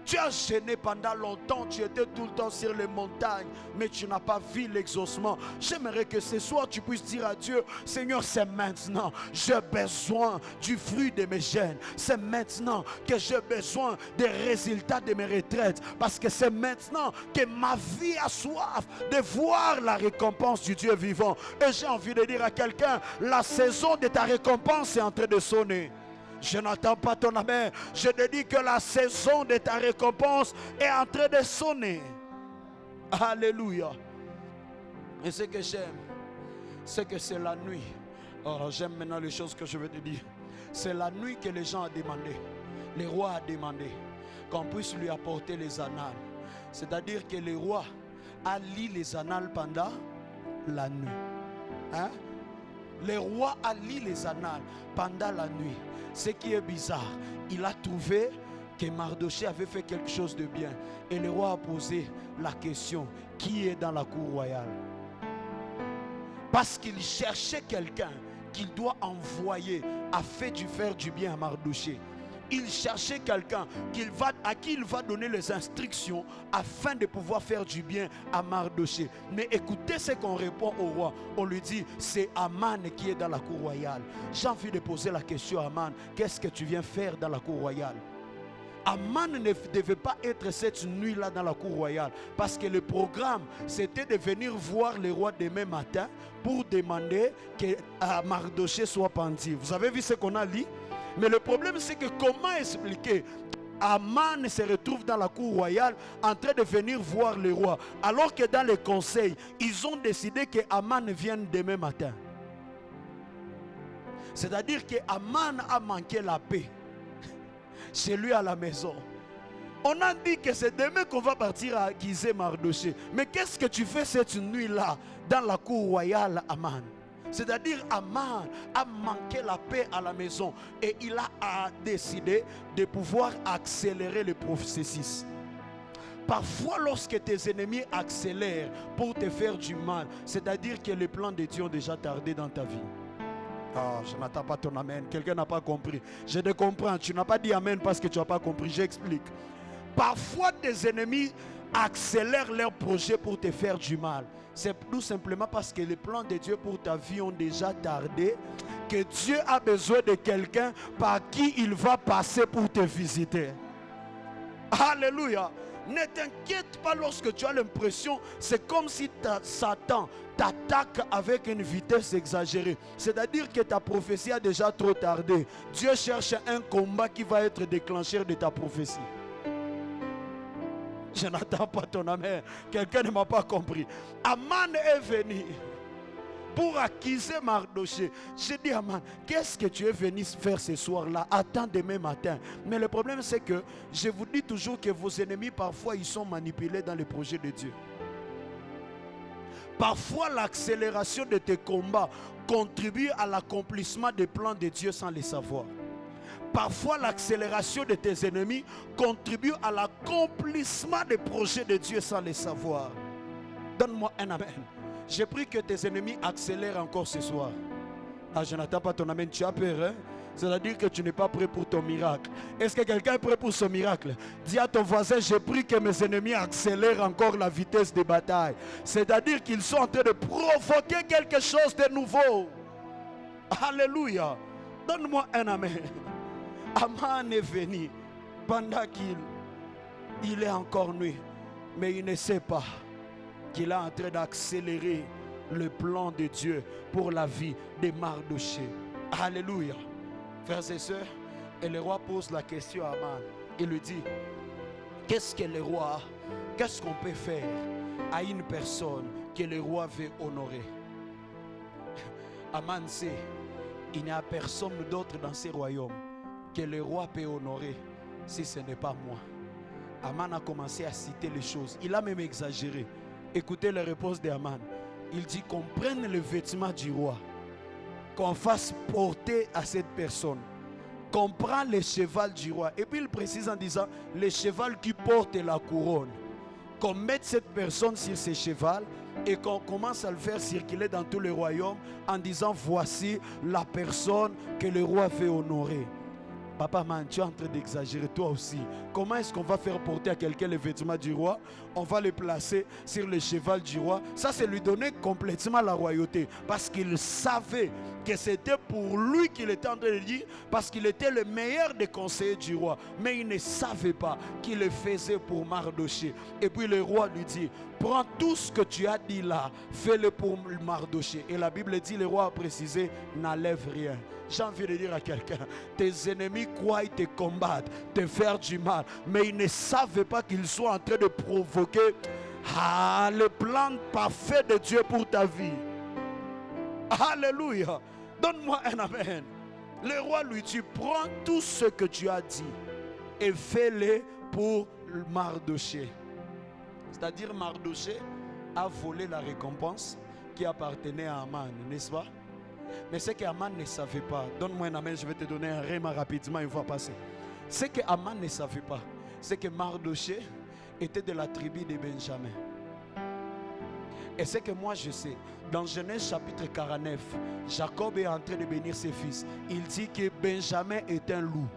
Tu as gêné pendant longtemps, tu étais tout le temps sur les montagnes, mais tu n'as pas vu l'exaucement. J'aimerais que ce soir tu puisses dire à Dieu, Seigneur, c'est maintenant, j'ai besoin du fruit de mes gènes. C'est maintenant que j'ai besoin des résultats de mes retraites. Parce que c'est maintenant que ma vie a soif de voir la récompense du Dieu vivant. Et j'ai envie de dire à quelqu'un, la saison de ta récompense est en train de sonner. Je n'entends pas ton amen. Je te dis que la saison de ta récompense est en train de sonner. Alléluia. Et ce que j'aime, c'est que c'est la nuit. Oh, j'aime maintenant les choses que je veux te dire. C'est la nuit que les gens ont demandé. Le roi a demandé qu'on puisse lui apporter les annales. C'est-à-dire que le roi a lu les annales pendant la nuit. Hein? Le roi a lu les annales pendant la nuit. Ce qui est bizarre, il a trouvé que Mardoché avait fait quelque chose de bien. Et le roi a posé la question, qui est dans la cour royale? Parce qu'il cherchait quelqu'un qu'il doit envoyer à faire du bien à Mardoché. Il cherchait quelqu'un à qui il va donner les instructions afin de pouvoir faire du bien à Mardoché. Mais écoutez ce qu'on répond au roi. On lui dit, c'est Aman qui est dans la cour royale. J'ai envie de poser la question à Aman, qu'est-ce que tu viens faire dans la cour royale? Aman ne devait pas être cette nuit-là dans la cour royale, parce que le programme, c'était de venir voir le roi demain matin pour demander que Mardoché soit pendu. Vous avez vu ce qu'on a dit? Mais le problème, c'est que comment expliquer? Aman se retrouve dans la cour royale en train de venir voir le roi, alors que dans le conseil, ils ont décidé que Aman vienne demain matin. C'est-à-dire que Aman a manqué la paix chez lui à la maison. On a dit que c'est demain qu'on va partir à accuser Mardoché. Mais qu'est-ce que tu fais cette nuit-là dans la cour royale, Aman? C'est-à-dire Aman a manqué la paix à la maison et il a décidé de pouvoir accélérer le processus. Parfois, lorsque tes ennemis accélèrent pour te faire du mal, c'est-à-dire que les plans de Dieu ont déjà tardé dans ta vie. Ah, je n'attends pas ton amen. Quelqu'un n'a pas compris. Je te comprends. Tu n'as pas dit amen parce que tu n'as pas compris. J'explique. Parfois, tes ennemis accélèrent leurs projets pour te faire du mal. C'est tout simplement parce que les plans de Dieu pour ta vie ont déjà tardé, que Dieu a besoin de quelqu'un par qui il va passer pour te visiter. Alléluia. Ne t'inquiète pas lorsque tu as l'impression, c'est comme si Satan t'attaque avec une vitesse exagérée. C'est-à-dire que ta prophétie a déjà trop tardé. Dieu cherche un combat qui va être déclencheur de ta prophétie. Je n'attends pas ton amen. Quelqu'un ne m'a pas compris. Aman est venu pour accuser Mardoché. J'ai dit à Aman, qu'est-ce que tu es venu faire ce soir-là? Attends demain matin. Mais le problème c'est que je vous dis toujours que vos ennemis parfois ils sont manipulés dans les projets de Dieu. Parfois l'accélération de tes combats contribue à l'accomplissement des plans de Dieu sans le savoir. Parfois l'accélération de tes ennemis contribue à l'accomplissement des projets de Dieu sans le savoir. Donne-moi un amen. J'ai pris que tes ennemis accélèrent encore ce soir. Ah, je n'attends pas ton amen, tu as peur, hein? C'est-à-dire que tu n'es pas prêt pour ton miracle. Est-ce que quelqu'un est prêt pour ce miracle? Dis à ton voisin, j'ai pris que mes ennemis accélèrent encore la vitesse des batailles. C'est-à-dire qu'ils sont en train de provoquer quelque chose de nouveau. Alléluia. Donne-moi un amen. Aman est venu pendant qu'il est encore nuit, mais il ne sait pas qu'il est en train d'accélérer le plan de Dieu pour la vie de Mardoché. Alléluia. Frères et sœurs, et le roi pose la question à Aman. Il lui dit, qu'est-ce que le roi, qu'est-ce qu'on peut faire à une personne que le roi veut honorer? Aman sait, il n'y a personne d'autre dans ce royaume que le roi peut honorer si ce n'est pas moi. Aman a commencé à citer les choses. Il a même exagéré. Écoutez la réponse d'Aman. Il dit qu'on prenne le vêtement du roi, qu'on fasse porter à cette personne, qu'on prend le cheval du roi. Et puis il précise en disant, le cheval qui porte la couronne, qu'on mette cette personne sur ce cheval et qu'on commence à le faire circuler dans tout le royaume en disant, voici la personne que le roi veut honorer. Papa man, tu es en train d'exagérer toi aussi. Comment est-ce qu'on va faire porter à quelqu'un les vêtements du roi? On va le placer sur le cheval du roi. Ça, c'est lui donner complètement la royauté. Parce qu'il savait que c'était pour lui qu'il était en train de dire. Parce qu'il était le meilleur des conseillers du roi. Mais il ne savait pas qu'il le faisait pour Mardoché. Et puis le roi lui dit, prends tout ce que tu as dit là, fais-le pour Mardoché. Et la Bible dit, le roi a précisé, n'enlève rien. J'ai envie de dire à quelqu'un, tes ennemis croient te combattre, te faire du mal, mais ils ne savaient pas qu'ils sont en train de provoquer le plan parfait de Dieu pour ta vie. Alléluia. Donne-moi un amen. Le roi lui dit, prends tout ce que tu as dit et fais-le pour Mardoché. C'est-à-dire Mardoché a volé la récompense qui appartenait à Aman, n'est-ce pas? Mais ce qu'Aman ne savait pas, donne-moi un amen, je vais te donner un réma rapidement, une fois passé. Ce qu'Aman ne savait pas, c'est que Mardoché était de la tribu de Benjamin. Et ce que moi je sais, dans Genèse chapitre 49, Jacob est en train de bénir ses fils. Il dit que Benjamin est un loup.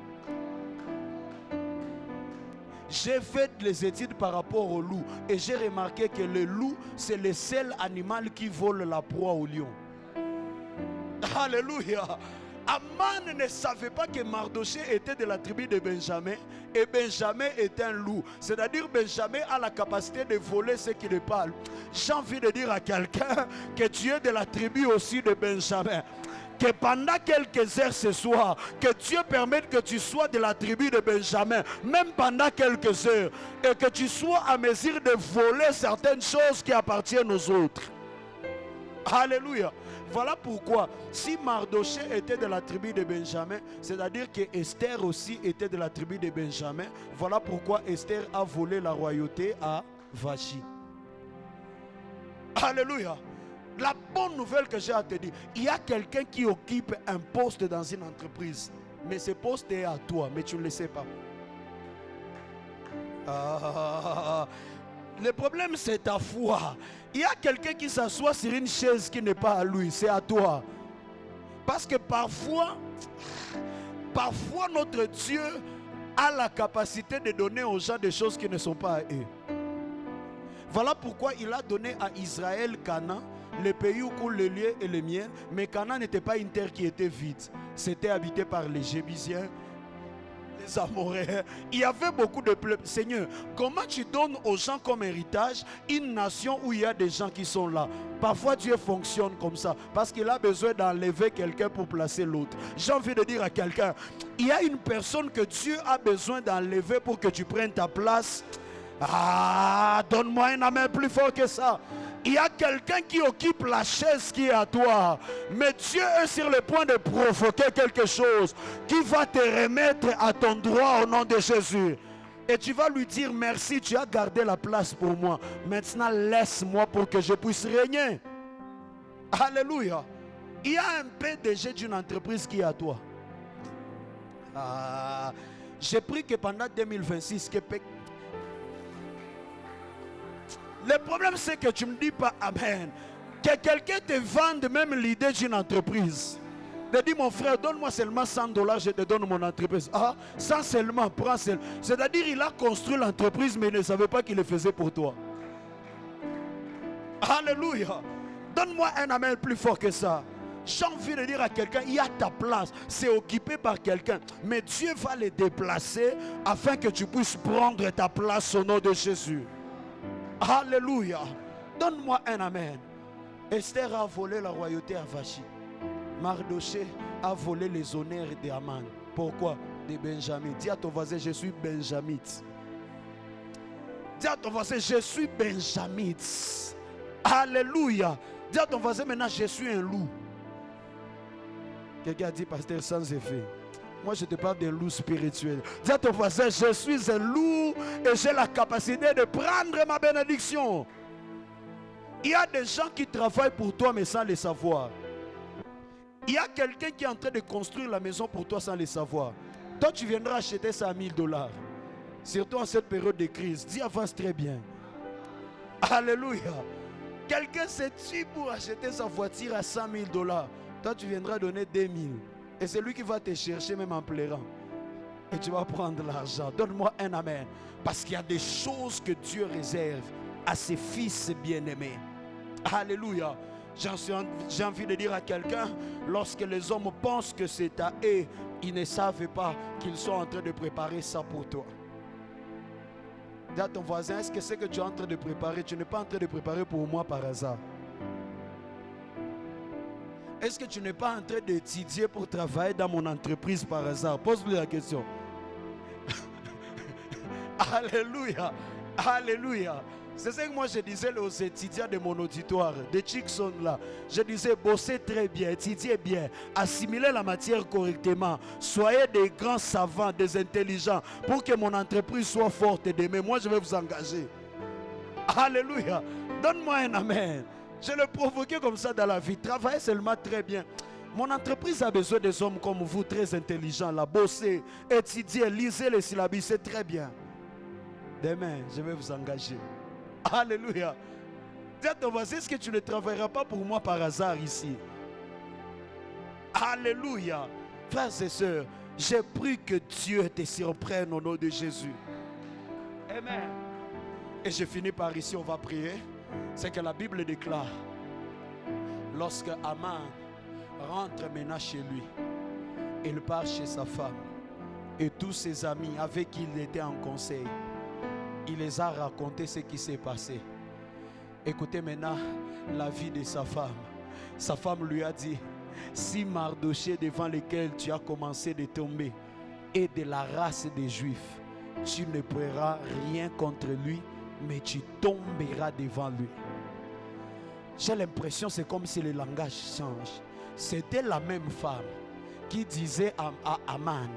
J'ai fait les études par rapport au loup et j'ai remarqué que le loup, c'est le seul animal qui vole la proie au lion. Alléluia. Aman ne savait pas que Mardoché était de la tribu de Benjamin et Benjamin est un loup. C'est-à-dire Benjamin a la capacité de voler ce qui le parle. J'ai envie de dire à quelqu'un que tu es de la tribu aussi de Benjamin. Que pendant quelques heures ce soir, que Dieu permette que tu sois de la tribu de Benjamin, même pendant quelques heures, et que tu sois à mesure de voler certaines choses qui appartiennent aux autres. Alléluia. Voilà pourquoi, si Mardoché était de la tribu de Benjamin, c'est-à-dire que Esther aussi était de la tribu de Benjamin, voilà pourquoi Esther a volé la royauté à Vachi. Alléluia. La bonne nouvelle que j'ai à te dire, il y a quelqu'un qui occupe un poste dans une entreprise, mais ce poste est à toi, mais tu ne le sais pas. Le problème, c'est ta foi. Il y a quelqu'un qui s'assoit sur une chaise qui n'est pas à lui, c'est à toi. Parce que parfois notre Dieu a la capacité de donner aux gens des choses qui ne sont pas à eux. Voilà pourquoi il a donné à Israël Canaan, le pays où coule le lait et le miel. Mais Canaan n'était pas une terre qui était vide. C'était habité par les Jébusiens, les Amoréens. Il y avait beaucoup de peuples. Seigneur, comment tu donnes aux gens comme héritage une nation où il y a des gens qui sont là? Parfois Dieu fonctionne comme ça parce qu'il a besoin d'enlever quelqu'un pour placer l'autre. J'ai envie de dire à quelqu'un, il y a une personne que Dieu a besoin d'enlever pour que tu prennes ta place. Donne-moi un amen plus fort que ça. Il y a quelqu'un qui occupe la chaise qui est à toi. Mais Dieu est sur le point de provoquer quelque chose qui va te remettre à ton droit au nom de Jésus. Et tu vas lui dire merci, tu as gardé la place pour moi. Maintenant laisse-moi pour que je puisse régner. Alléluia. Il y a un PDG d'une entreprise qui est à toi. J'ai pris que pendant 2026, le problème c'est que tu ne me dis pas amen. Que quelqu'un te vende même l'idée d'une entreprise. Te dit mon frère, donne-moi seulement $100, je te donne mon entreprise. Sans seulement, prends seulement. C'est-à-dire il a construit l'entreprise mais il ne savait pas qu'il le faisait pour toi. Alléluia. Donne-moi un amen plus fort que ça. J'ai envie de dire à quelqu'un, il y a ta place, c'est occupé par quelqu'un. Mais Dieu va les déplacer afin que tu puisses prendre ta place au nom de Jésus. Alléluia. Donne-moi un amen. Esther a volé la royauté à Vachi. Mardoché a volé les honneurs d'Aman. Pourquoi? De Benjamin. Dis à ton voisin, je suis benjamite. Dis à ton voisin, je suis benjamite. Alléluia. Dis à ton voisin maintenant, je suis un loup. Quelqu'un a dit, pasteur, sans effet. Moi, je te parle d'un loup spirituel. Dis à ton voisin, je suis un loup et j'ai la capacité de prendre ma bénédiction. Il y a des gens qui travaillent pour toi mais sans le savoir. Il y a quelqu'un qui est en train de construire la maison pour toi sans le savoir. Toi, tu viendras acheter ça à $1000. Surtout en cette période de crise. Dis, avance très bien. Alléluia. Quelqu'un s'est tué pour acheter sa voiture à $100 000. Toi, tu viendras donner 2000. Et c'est lui qui va te chercher même en pleurant. Et tu vas prendre l'argent. Donne-moi un amen. Parce qu'il y a des choses que Dieu réserve à ses fils bien-aimés. Alléluia. J'ai envie de dire à quelqu'un, lorsque les hommes pensent que c'est à eux, ils ne savent pas qu'ils sont en train de préparer ça pour toi. Dis à ton voisin, est-ce que c'est que tu es en train de préparer? Tu n'es pas en train de préparer pour moi par hasard. Est-ce que tu n'es pas en train d'étudier pour travailler dans mon entreprise par hasard? Pose-lui la question. Alléluia. Alléluia. C'est ce que moi je disais aux étudiants de mon auditoire, des Chickson là. Je disais, bossez très bien, étudiez bien, assimilez la matière correctement, soyez des grands savants, des intelligents, pour que mon entreprise soit forte demain. Moi je vais vous engager. Alléluia. Donne-moi un amen. Je le provoquais comme ça dans la vie. Travaillez seulement très bien. Mon entreprise a besoin des hommes comme vous, très intelligents là. Bossez, étudiez, lisez les syllabes, c'est très bien. Demain, je vais vous engager. Alléluia. Dis à ton voisin, est-ce que tu ne travailleras pas pour moi par hasard ici? Alléluia. Frères et sœurs, j'ai pris que Dieu te surprenne au nom de Jésus. Amen. Et je finis par ici, on va prier. C'est que la Bible déclare, lorsque Aman rentre maintenant chez lui, il part chez sa femme et tous ses amis avec qui il était en conseil, il les a raconté ce qui s'est passé. Écoutez maintenant la vie de sa femme. Sa femme lui a dit, si Mardochée devant lequel tu as commencé de tomber est de la race des Juifs, tu ne pourras rien contre lui, mais tu tomberas devant lui. J'ai l'impression c'est comme si le langage change. C'était la même femme qui disait à Aman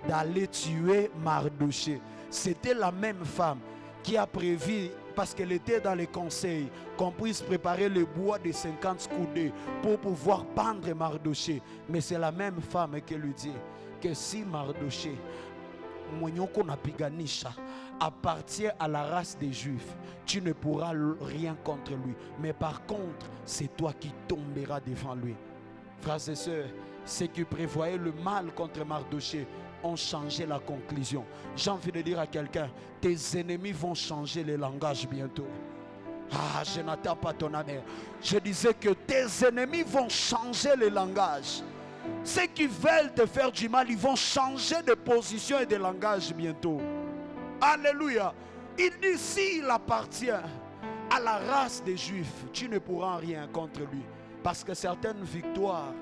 d'aller tuer Mardochée. C'était la même femme qui a prévu, parce qu'elle était dans les conseils, qu'on puisse préparer le bois de 50 coudées pour pouvoir pendre Mardochée. Mais c'est la même femme qui lui dit que si Mardochée appartient à la race des Juifs, tu ne pourras rien contre lui. Mais par contre, c'est toi qui tomberas devant lui. Frères et sœurs, ceux qui prévoyaient le mal contre Mardochée ont changé la conclusion. J'ai envie de dire à quelqu'un, tes ennemis vont changer le langage bientôt. Ah, je n'attends pas ton amen. Je disais que tes ennemis vont changer le langage. Ceux qui veulent te faire du mal, ils vont changer de position et de langage bientôt. Alléluia. Il dit, s'il appartient à la race des Juifs, tu ne pourras rien contre lui. Parce que certaines victoires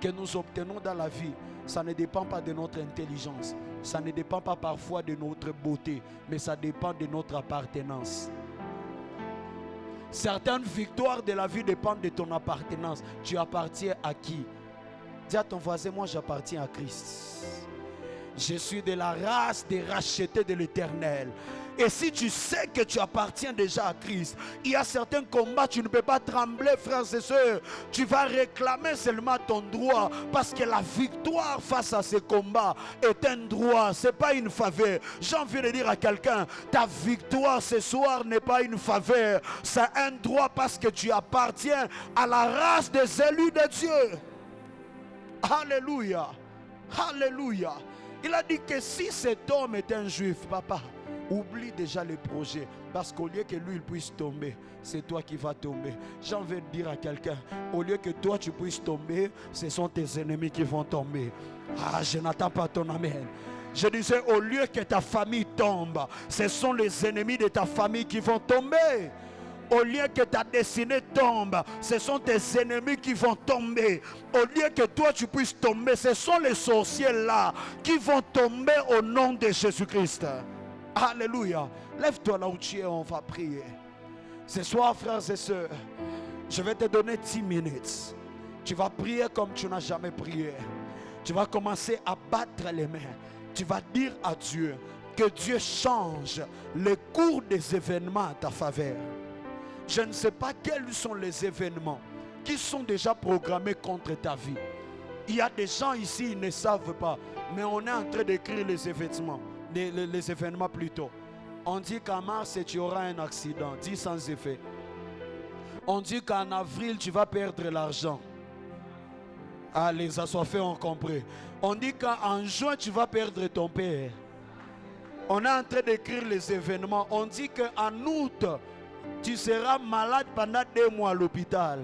que nous obtenons dans la vie, ça ne dépend pas de notre intelligence. Ça ne dépend pas parfois de notre beauté, mais ça dépend de notre appartenance. Certaines victoires de la vie dépendent de ton appartenance. Tu appartiens à qui? Dis à ton voisin, moi j'appartiens à Christ. Je suis de la race des rachetés de l'Éternel. Et si tu sais que tu appartiens déjà à Christ, il y a certains combats, tu ne peux pas trembler, frères et sœurs. Tu vas réclamer seulement ton droit, parce que la victoire face à ces combats est un droit, ce n'est pas une faveur. J'ai envie de dire à quelqu'un, ta victoire ce soir n'est pas une faveur, c'est un droit parce que tu appartiens à la race des élus de Dieu. Alléluia. Alléluia. Il a dit que si cet homme est un juif, papa, oublie déjà les projets. Parce qu'au lieu que lui il puisse tomber, c'est toi qui vas tomber. J'ai envie de dire à quelqu'un, au lieu que toi tu puisses tomber, ce sont tes ennemis qui vont tomber. Ah, je n'attends pas ton amen. Je disais, au lieu que ta famille tombe, ce sont les ennemis de ta famille qui vont tomber. Au lieu que ta destinée tombe, ce sont tes ennemis qui vont tomber. Au lieu que toi tu puisses tomber, ce sont les sorciers là qui vont tomber au nom de Jésus-Christ. Alléluia. Lève-toi là où tu es, on va prier. Ce soir, frères et sœurs, je vais te donner 10 minutes. Tu vas prier comme tu n'as jamais prié. Tu vas commencer à battre les mains. Tu vas dire à Dieu que Dieu change le cours des événements à ta faveur. Je ne sais pas quels sont les événements qui sont déjà programmés contre ta vie. Il y a des gens ici, ils ne savent pas, mais on est en train d'écrire les événements. Les événements plutôt. On dit qu'en mars tu auras un accident, dit sans effet. On dit qu'en avril tu vas perdre l'argent. Ah, les assoiffés ont compris. On dit qu'en juin tu vas perdre ton père. On est en train d'écrire les événements. On dit qu'en août tu seras malade pendant 2 mois à l'hôpital.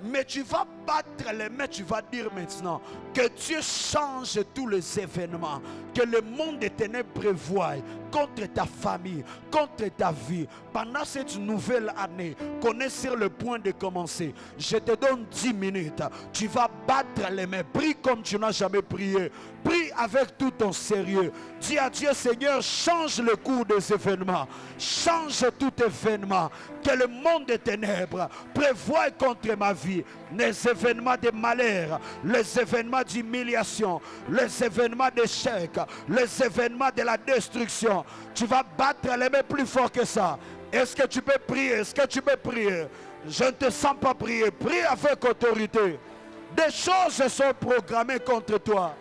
Mais tu vas battre les mains, tu vas dire maintenant que Dieu change tous les événements que le monde des ténèbres prévoit contre ta famille, contre ta vie. Pendant cette nouvelle année qu'on est sur le point de commencer, je te donne 10 minutes. Tu vas battre les mains, prie comme tu n'as jamais prié. Prie avec tout ton sérieux. Dis à Dieu, Seigneur, change le cours des événements. Change tout événement que le monde des ténèbres prévoit contre ma vie. Les événements de malheur, les événements d'humiliation, les événements d'échec, les événements de la destruction. Tu vas battre les mains plus fort que ça. Est-ce que tu peux prier? Est-ce que tu peux prier? Je ne te sens pas prier. Prie avec autorité. Des choses sont programmées contre toi.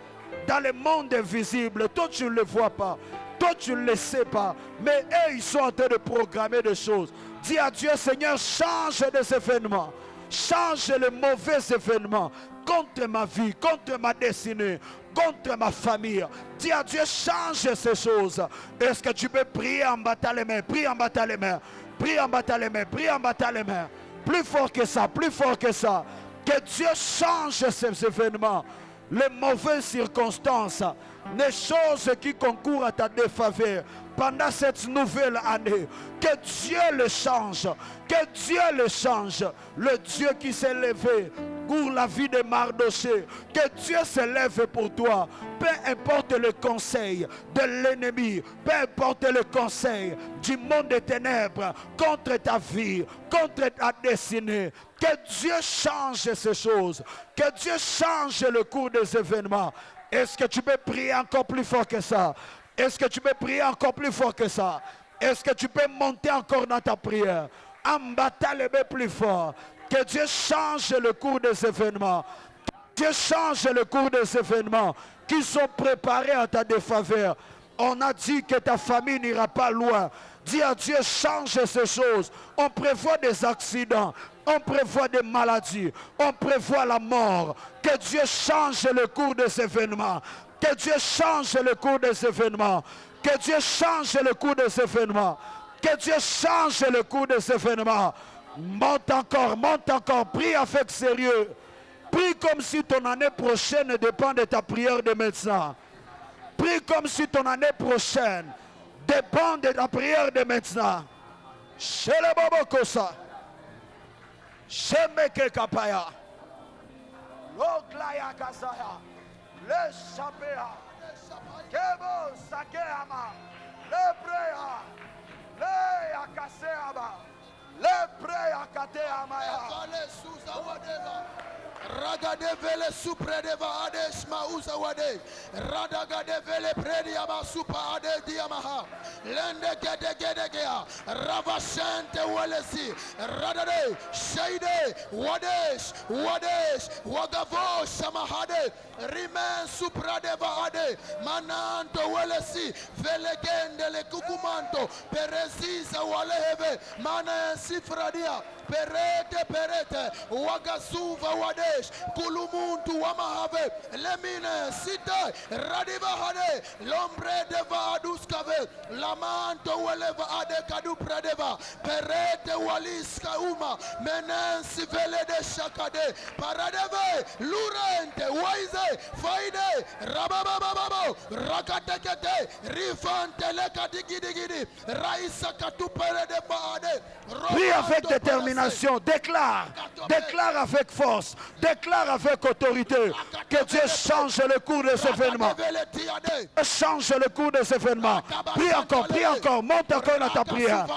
Dans le monde invisible, toi tu ne le vois pas. Toi tu ne le sais pas. Mais eux ils sont en train de programmer des choses. Dis à Dieu, Seigneur, change des événements. Change les mauvais événements contre ma vie, contre ma destinée. contre ma famille. Dis à Dieu, change ces choses. Est-ce que tu peux prier en battant les mains? Prie en battant les mains. Prie en battant les mains. Prie en battant les mains. Plus fort que ça, plus fort que ça. Que Dieu change ces événements, les mauvaises circonstances, les choses qui concourent à ta défaveur pendant cette nouvelle année. Que Dieu le change. Que Dieu le change. Le Dieu qui s'est levé pour la vie de Mardoché. Que Dieu se lève pour toi. Peu importe le conseil de l'ennemi, peu importe le conseil du monde des ténèbres contre ta vie, contre ta destinée. Que Dieu change ces choses. Que Dieu change le cours des événements. Est-ce que tu peux prier encore plus fort que ça? Est-ce que tu peux prier encore plus fort que ça? Est-ce que tu peux monter encore dans ta prière? En battant les mains plus fort. Que Dieu change le cours des événements. Que Dieu change le cours des événements qui sont préparés à ta défaveur. On a dit que ta famille n'ira pas loin. Dis à Dieu, change ces choses. On prévoit des accidents. On prévoit des maladies. On prévoit la mort. Que Dieu change le cours des événements. Que Dieu change le cours des événements. Que Dieu change le cours des événements. Que Dieu change le cours des événements. Monte encore. Prie avec sérieux. Prie comme si ton année prochaine dépend de ta prière de maintenant. Prie comme si ton année prochaine dépend de ta prière de maintenant. Chez le Bobo Kosa. Chez Meke Kapaya. L'Oklaya Kasaya. Le Chapéa. Kebo Sakeama. Le Brea. Le Akaseama. Le Brea Kateamaya. Ragade vele supre deva ades mausa wade. Radagade vele prediama supa ade diamaha. Lende gede gea. Ravashente walesi. Radade shade wades wagavo samahade. Rimen supra deva ade. Mananto walesi velegende le kukumanto. Perezisa waleheve. Mana sifradia. Perete wagasuva wadesh kulumuntu wamahave lemine sita radivahade lombre deva aduskave lamanto weleva ade kadu pradeva perete waliska uma menensi vele de shakade paradeve lurente waize faide rababababo rakatekete rifante lekadigidi raisa katupere de baade. Prie avec détermination, déclare avec force, déclare avec autorité que Dieu change le cours des événements. Change le cours des événements. Prie encore, monte encore dans ta prière.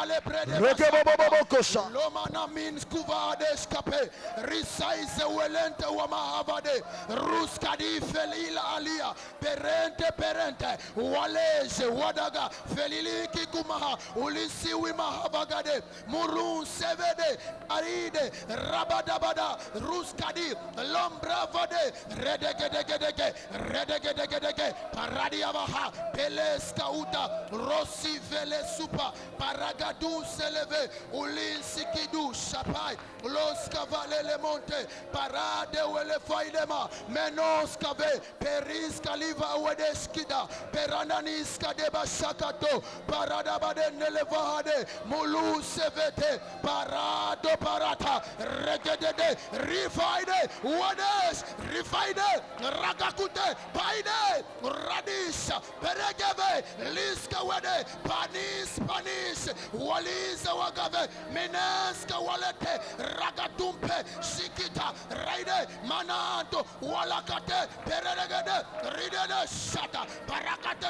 Murun sevede aride rabadabada ruskadi lombravade redegedegedege paradiavaha peleska uta rossi vele supa paragadu seleve ulinsikidu shapai los cavale le monte parade wele faidema menos cave periska liva wedeskida perananiska deba shakato paradabade nelevahade mulu sevete parado parata regedede rifaide wades rifaide ragakute paide radisha peregeve liska wede panis waliza wagave meneska walete ragatumpe sikita raide mananto walakate peregede ridede shata parakate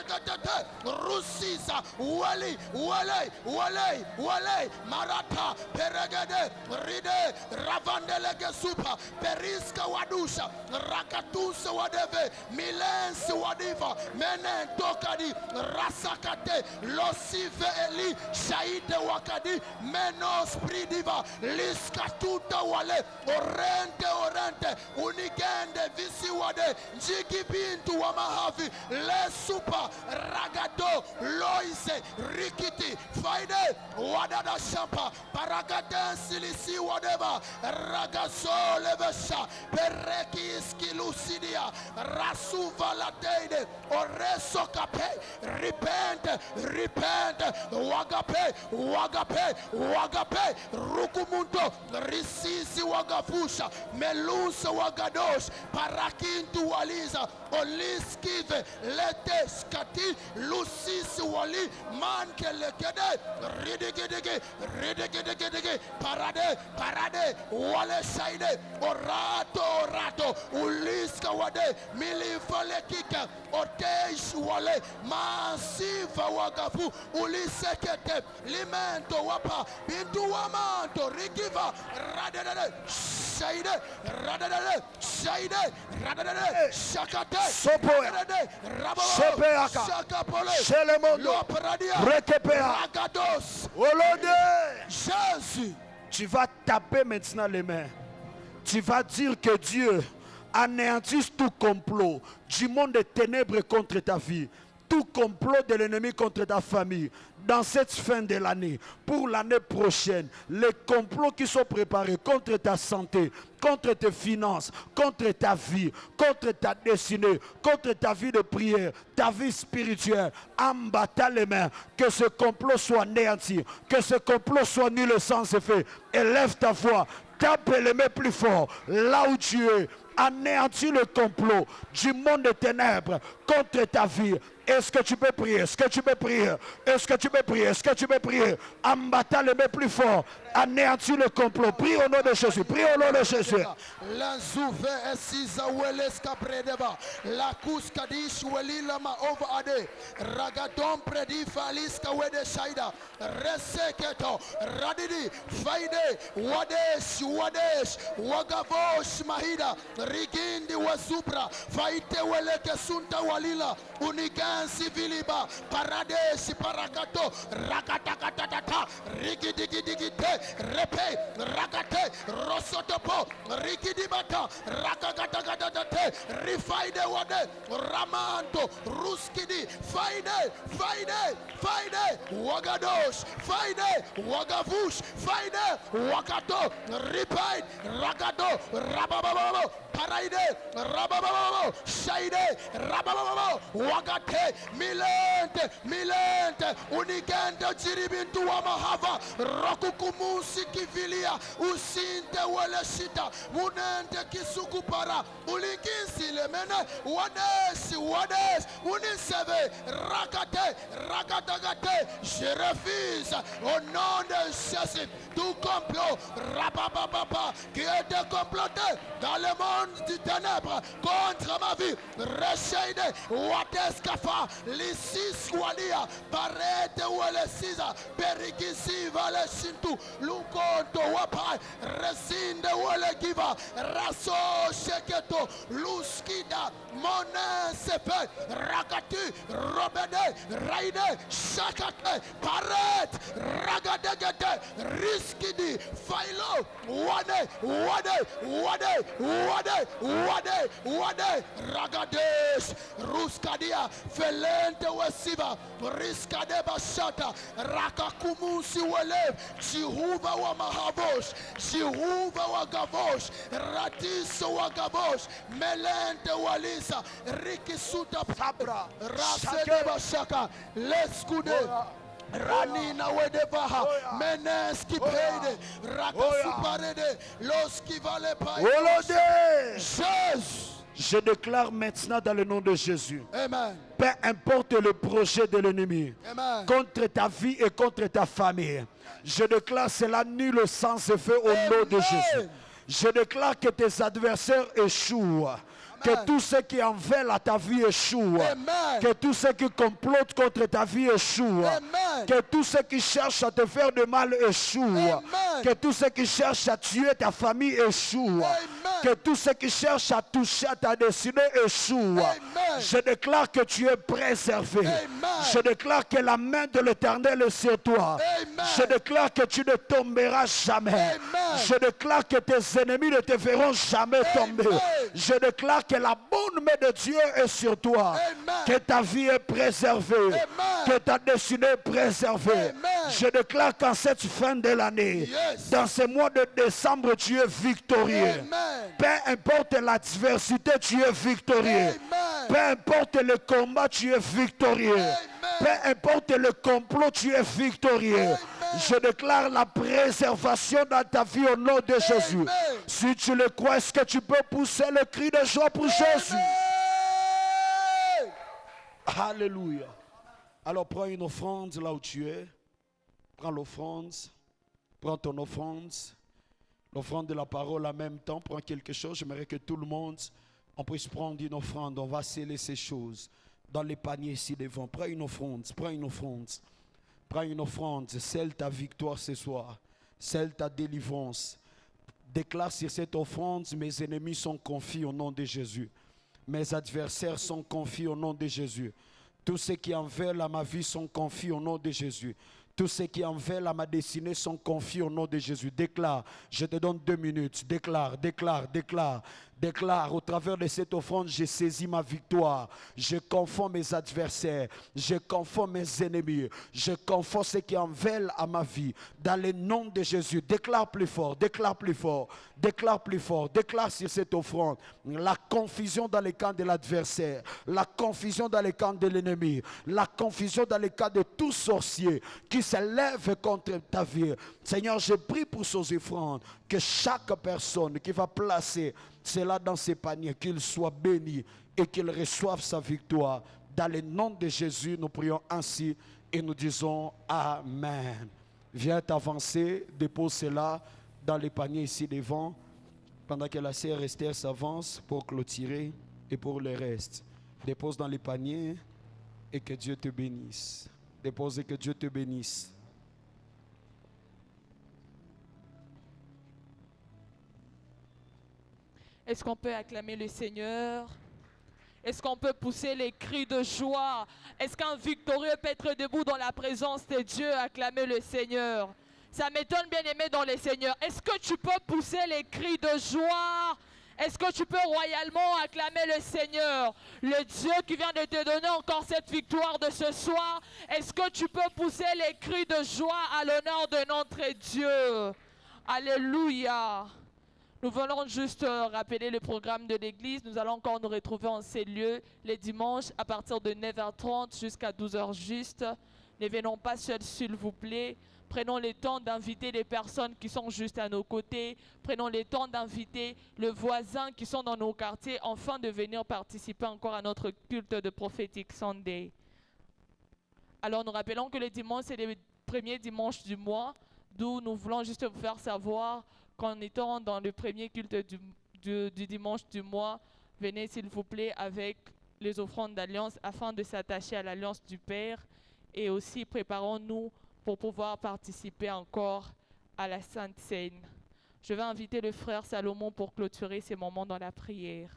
rusisa wale marata peregede ride ravandelege supa periska wadusha rakatusa wadeve milensi wadiva menen tokadi rasakate losive eli shaide wakadi menos pridiva liskatuta wale orente unigende visi wade njigi bintu wa mahavi le supa ragado loise rikiti faide wadada shampa paragaden silisi wadeva ragazo levesha pereki iskilusidia rasuva la deide oreso kape repent wagape rukumundo risisi wagafusha melusa wagadosh parakintu waliza oliskive lete skati lusisi wali mankelekede ridigidigi parade wale shaide orato uliska wade milifale kika oteish wale masiva wagafu ulisekete limento wapa bintu wamanto rigiva radadade shaide shakate Sopeaka, Shelemondo, Rekepea, Olode. Jésus. Tu vas taper maintenant les mains. Tu vas dire que Dieu anéantisse tout complot du monde des ténèbres contre ta vie, tout complot de l'ennemi contre ta famille. Dans cette fin de l'année, pour l'année prochaine, les complots qui sont préparés contre ta santé, contre tes finances, contre ta vie, contre ta destinée, contre ta vie de prière, ta vie spirituelle, en battant les mains, que ce complot soit anéanti, que ce complot soit nul sans effet. Élève ta voix, tape les mains plus fort, là où tu es. Anéantis le complot du monde des ténèbres contre ta vie. Est-ce que tu peux prier? Est-ce que tu peux prier? Est-ce que tu peux prier? Est-ce que tu peux prier? En battant les mains plus fort, anéantis le complot. Prie au nom de Jésus. Prie au nom de Jésus. La zouve esiza weleska predeba. La kuskadish welilama over ade. Ragadon predifa aliska wede shaida. Reseketo. Radidi. Faide. Wadesh. Wagavosh mahida. Rigindi wazubra. Faite weleke sunta walila. Unigansi viliba. Paradeshi parakato. Rakatakatata. Rigidigidigite. Repe. Rakate. Rosotopo. Rikidibata. Rakagatakate. Rifaide wade. Ramanto. Ruskidi. Faide. Wagadosh. Faide. Wagavush. Faide. Wakato. Ripaid. Rakato. Rabababo. Paraide. Rabababo. Shaide. Rabababo. Wagate. Milente. Unigende jiribintu wa mahava. Rokukumusi kivilia. Usinte weleshita. Munende kisukupara. Uliginsi lemene. Wades. Uniseve. Rakatagate. Je refuse au nom de Jésus tout complot. Rabababa. Qui était comploté dans le monde du ténèbre contre ma vie. Rechaide. Wateskafa. Lisis walia. Parete welesiza. Perigisi vale shintu. Lukonto wapai. Resinde welegiva. Raso sheketo. Luskida. Mone sepe. Rakati. Robede. Raide. Shakate. Paret. Ragadegete. Riskidi. Failo. Wade. Ragadesh. Ruskadia. Felente wesiva. Riskade bashata. Rakakumusi welev. Jehovah wa mahavosh. Jehovah wa gavosh. Ratiso wa gavosh. Melente walisa. Rikisuta sabra. Rasede bashaka. Leskude. Ranina wedevaha. Meneski peide. Rakasuparede. Loski vale paide. Jésus. Je déclare maintenant dans le nom de Jésus. Amen. Peu importe le projet de l'ennemi contre ta vie et contre ta famille, je déclare cela nul sans effet au nom de Jésus. Je déclare que tes adversaires échouent. Que tous ceux qui en veulent à ta vie échouent. Que tous ceux qui complotent contre ta vie échouent. Que tous ceux qui cherchent à te faire de mal échouent. Que tous ceux qui cherchent à tuer ta famille échouent. Que tous ceux qui cherchent à toucher à ta destinée échouent. Je déclare que tu es préservé. Je déclare que la main de l'Éternel est sur toi. Je déclare que tu ne tomberas jamais. Je déclare que tes ennemis ne te verront jamais tomber. Je déclare que la bonne main de Dieu est sur toi. Amen. Que ta vie est préservée. Amen. Que ta destinée est préservée. Amen. Je déclare qu'en cette fin de l'année, Yes. dans ce mois de décembre, tu es victorieux. Amen. Peu importe l'adversité, tu es victorieux. Amen. Peu importe le combat, tu es victorieux. Amen. Peu importe le complot, tu es victorieux. Amen. Je déclare la préservation dans ta vie au nom de Jésus. Amen. Si tu le crois, est-ce que tu peux pousser le cri de joie pour Jésus? Amen. Alléluia. Alors prends une offrande là où tu es. Prends l'offrande. Prends ton offrande. L'offrande de la parole en même temps. Prends quelque chose. J'aimerais que tout le monde, on puisse prendre une offrande. On va sceller ces choses dans les paniers ici devant. Prends une offrande. Prends une offrande. Prends une offrande. Scelle ta victoire ce soir. Scelle ta délivrance. Déclare sur cette offrande, mes ennemis sont confis au nom de Jésus. Mes adversaires sont confis au nom de Jésus. Tous ceux qui en veulent à ma vie sont confis au nom de Jésus. Tous ceux qui en veulent à ma destinée sont confis au nom de Jésus. Déclare, je te donne 2 minutes. Déclare, déclare, déclare. Déclare, au travers de cette offrande, j'ai saisi ma victoire. Je confonds mes adversaires. Je confonds mes ennemis. Je confonds ceux qui en veulent à ma vie. Dans le nom de Jésus, déclare plus fort, déclare plus fort, déclare plus fort. Déclare sur cette offrande la confusion dans les camps de l'adversaire, la confusion dans les camps de l'ennemi, la confusion dans les camps de tout sorcier qui se lève contre ta vie. Seigneur, je prie pour ces offrandes, que chaque personne qui va placer cela dans ses paniers, qu'il soit béni et qu'il reçoive sa victoire. Dans le nom de Jésus, nous prions ainsi et nous disons Amen. Viens t'avancer, dépose cela dans les paniers ici devant, pendant que la sœur Esther s'avance pour clôturer et pour le reste. Dépose dans les paniers et que Dieu te bénisse. Dépose et que Dieu te bénisse. Est-ce qu'on peut acclamer le Seigneur? Est-ce qu'on peut pousser les cris de joie? Est-ce qu'un victorieux peut être debout dans la présence de Dieu, acclamer le Seigneur? Ça m'étonne, bien aimé dans le Seigneur. Est-ce que tu peux pousser les cris de joie? Est-ce que tu peux royalement acclamer le Seigneur, le Dieu qui vient de te donner encore cette victoire de ce soir? Est-ce que tu peux pousser les cris de joie à l'honneur de notre Dieu? Alléluia. Nous voulons juste rappeler le programme de l'église. Nous allons encore nous retrouver en ces lieux les dimanches à partir de 9h30 jusqu'à 12h juste. Ne venons pas seuls, s'il vous plaît. Prenons le temps d'inviter les personnes qui sont juste à nos côtés. Prenons le temps d'inviter les voisins qui sont dans nos quartiers afin de venir participer encore à notre culte de Prophetic Sunday. Alors nous rappelons que le dimanche, c'est le premier dimanche du mois, d'où nous voulons juste vous faire savoir qu'en étant dans le premier culte du dimanche du mois, venez s'il vous plaît avec les offrandes d'alliance afin de s'attacher à l'alliance du Père, et aussi préparons-nous pour pouvoir participer encore à la Sainte Seine. Je vais inviter le frère Salomon pour clôturer ces moments dans la prière.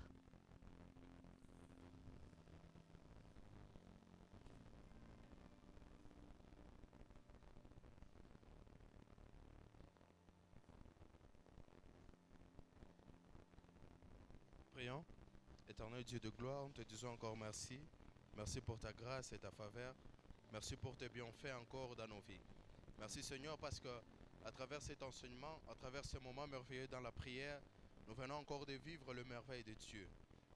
Prions. Éternel Dieu de gloire, nous te disons encore merci. Merci pour ta grâce et ta faveur. Merci pour tes bienfaits encore dans nos vies. Merci Seigneur parce que à travers cet enseignement, à travers ce moment merveilleux dans la prière, nous venons encore de vivre le merveille de Dieu.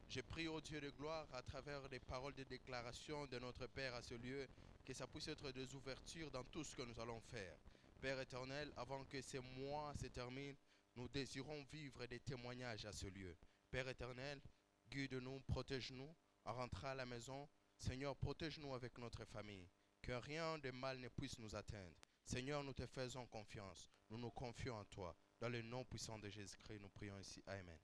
Je prie au Dieu de gloire à travers les paroles de déclaration de notre Père à ce lieu, que ça puisse être des ouvertures dans tout ce que nous allons faire. Père éternel, avant que ce mois se termine, nous désirons vivre des témoignages à ce lieu. Père éternel, guide-nous, protège-nous en rentrant à la maison. Seigneur, protège-nous avec notre famille. Que rien de mal ne puisse nous atteindre. Seigneur, nous te faisons confiance. Nous nous confions en toi. Dans le nom puissant de Jésus-Christ, nous prions ici. Amen.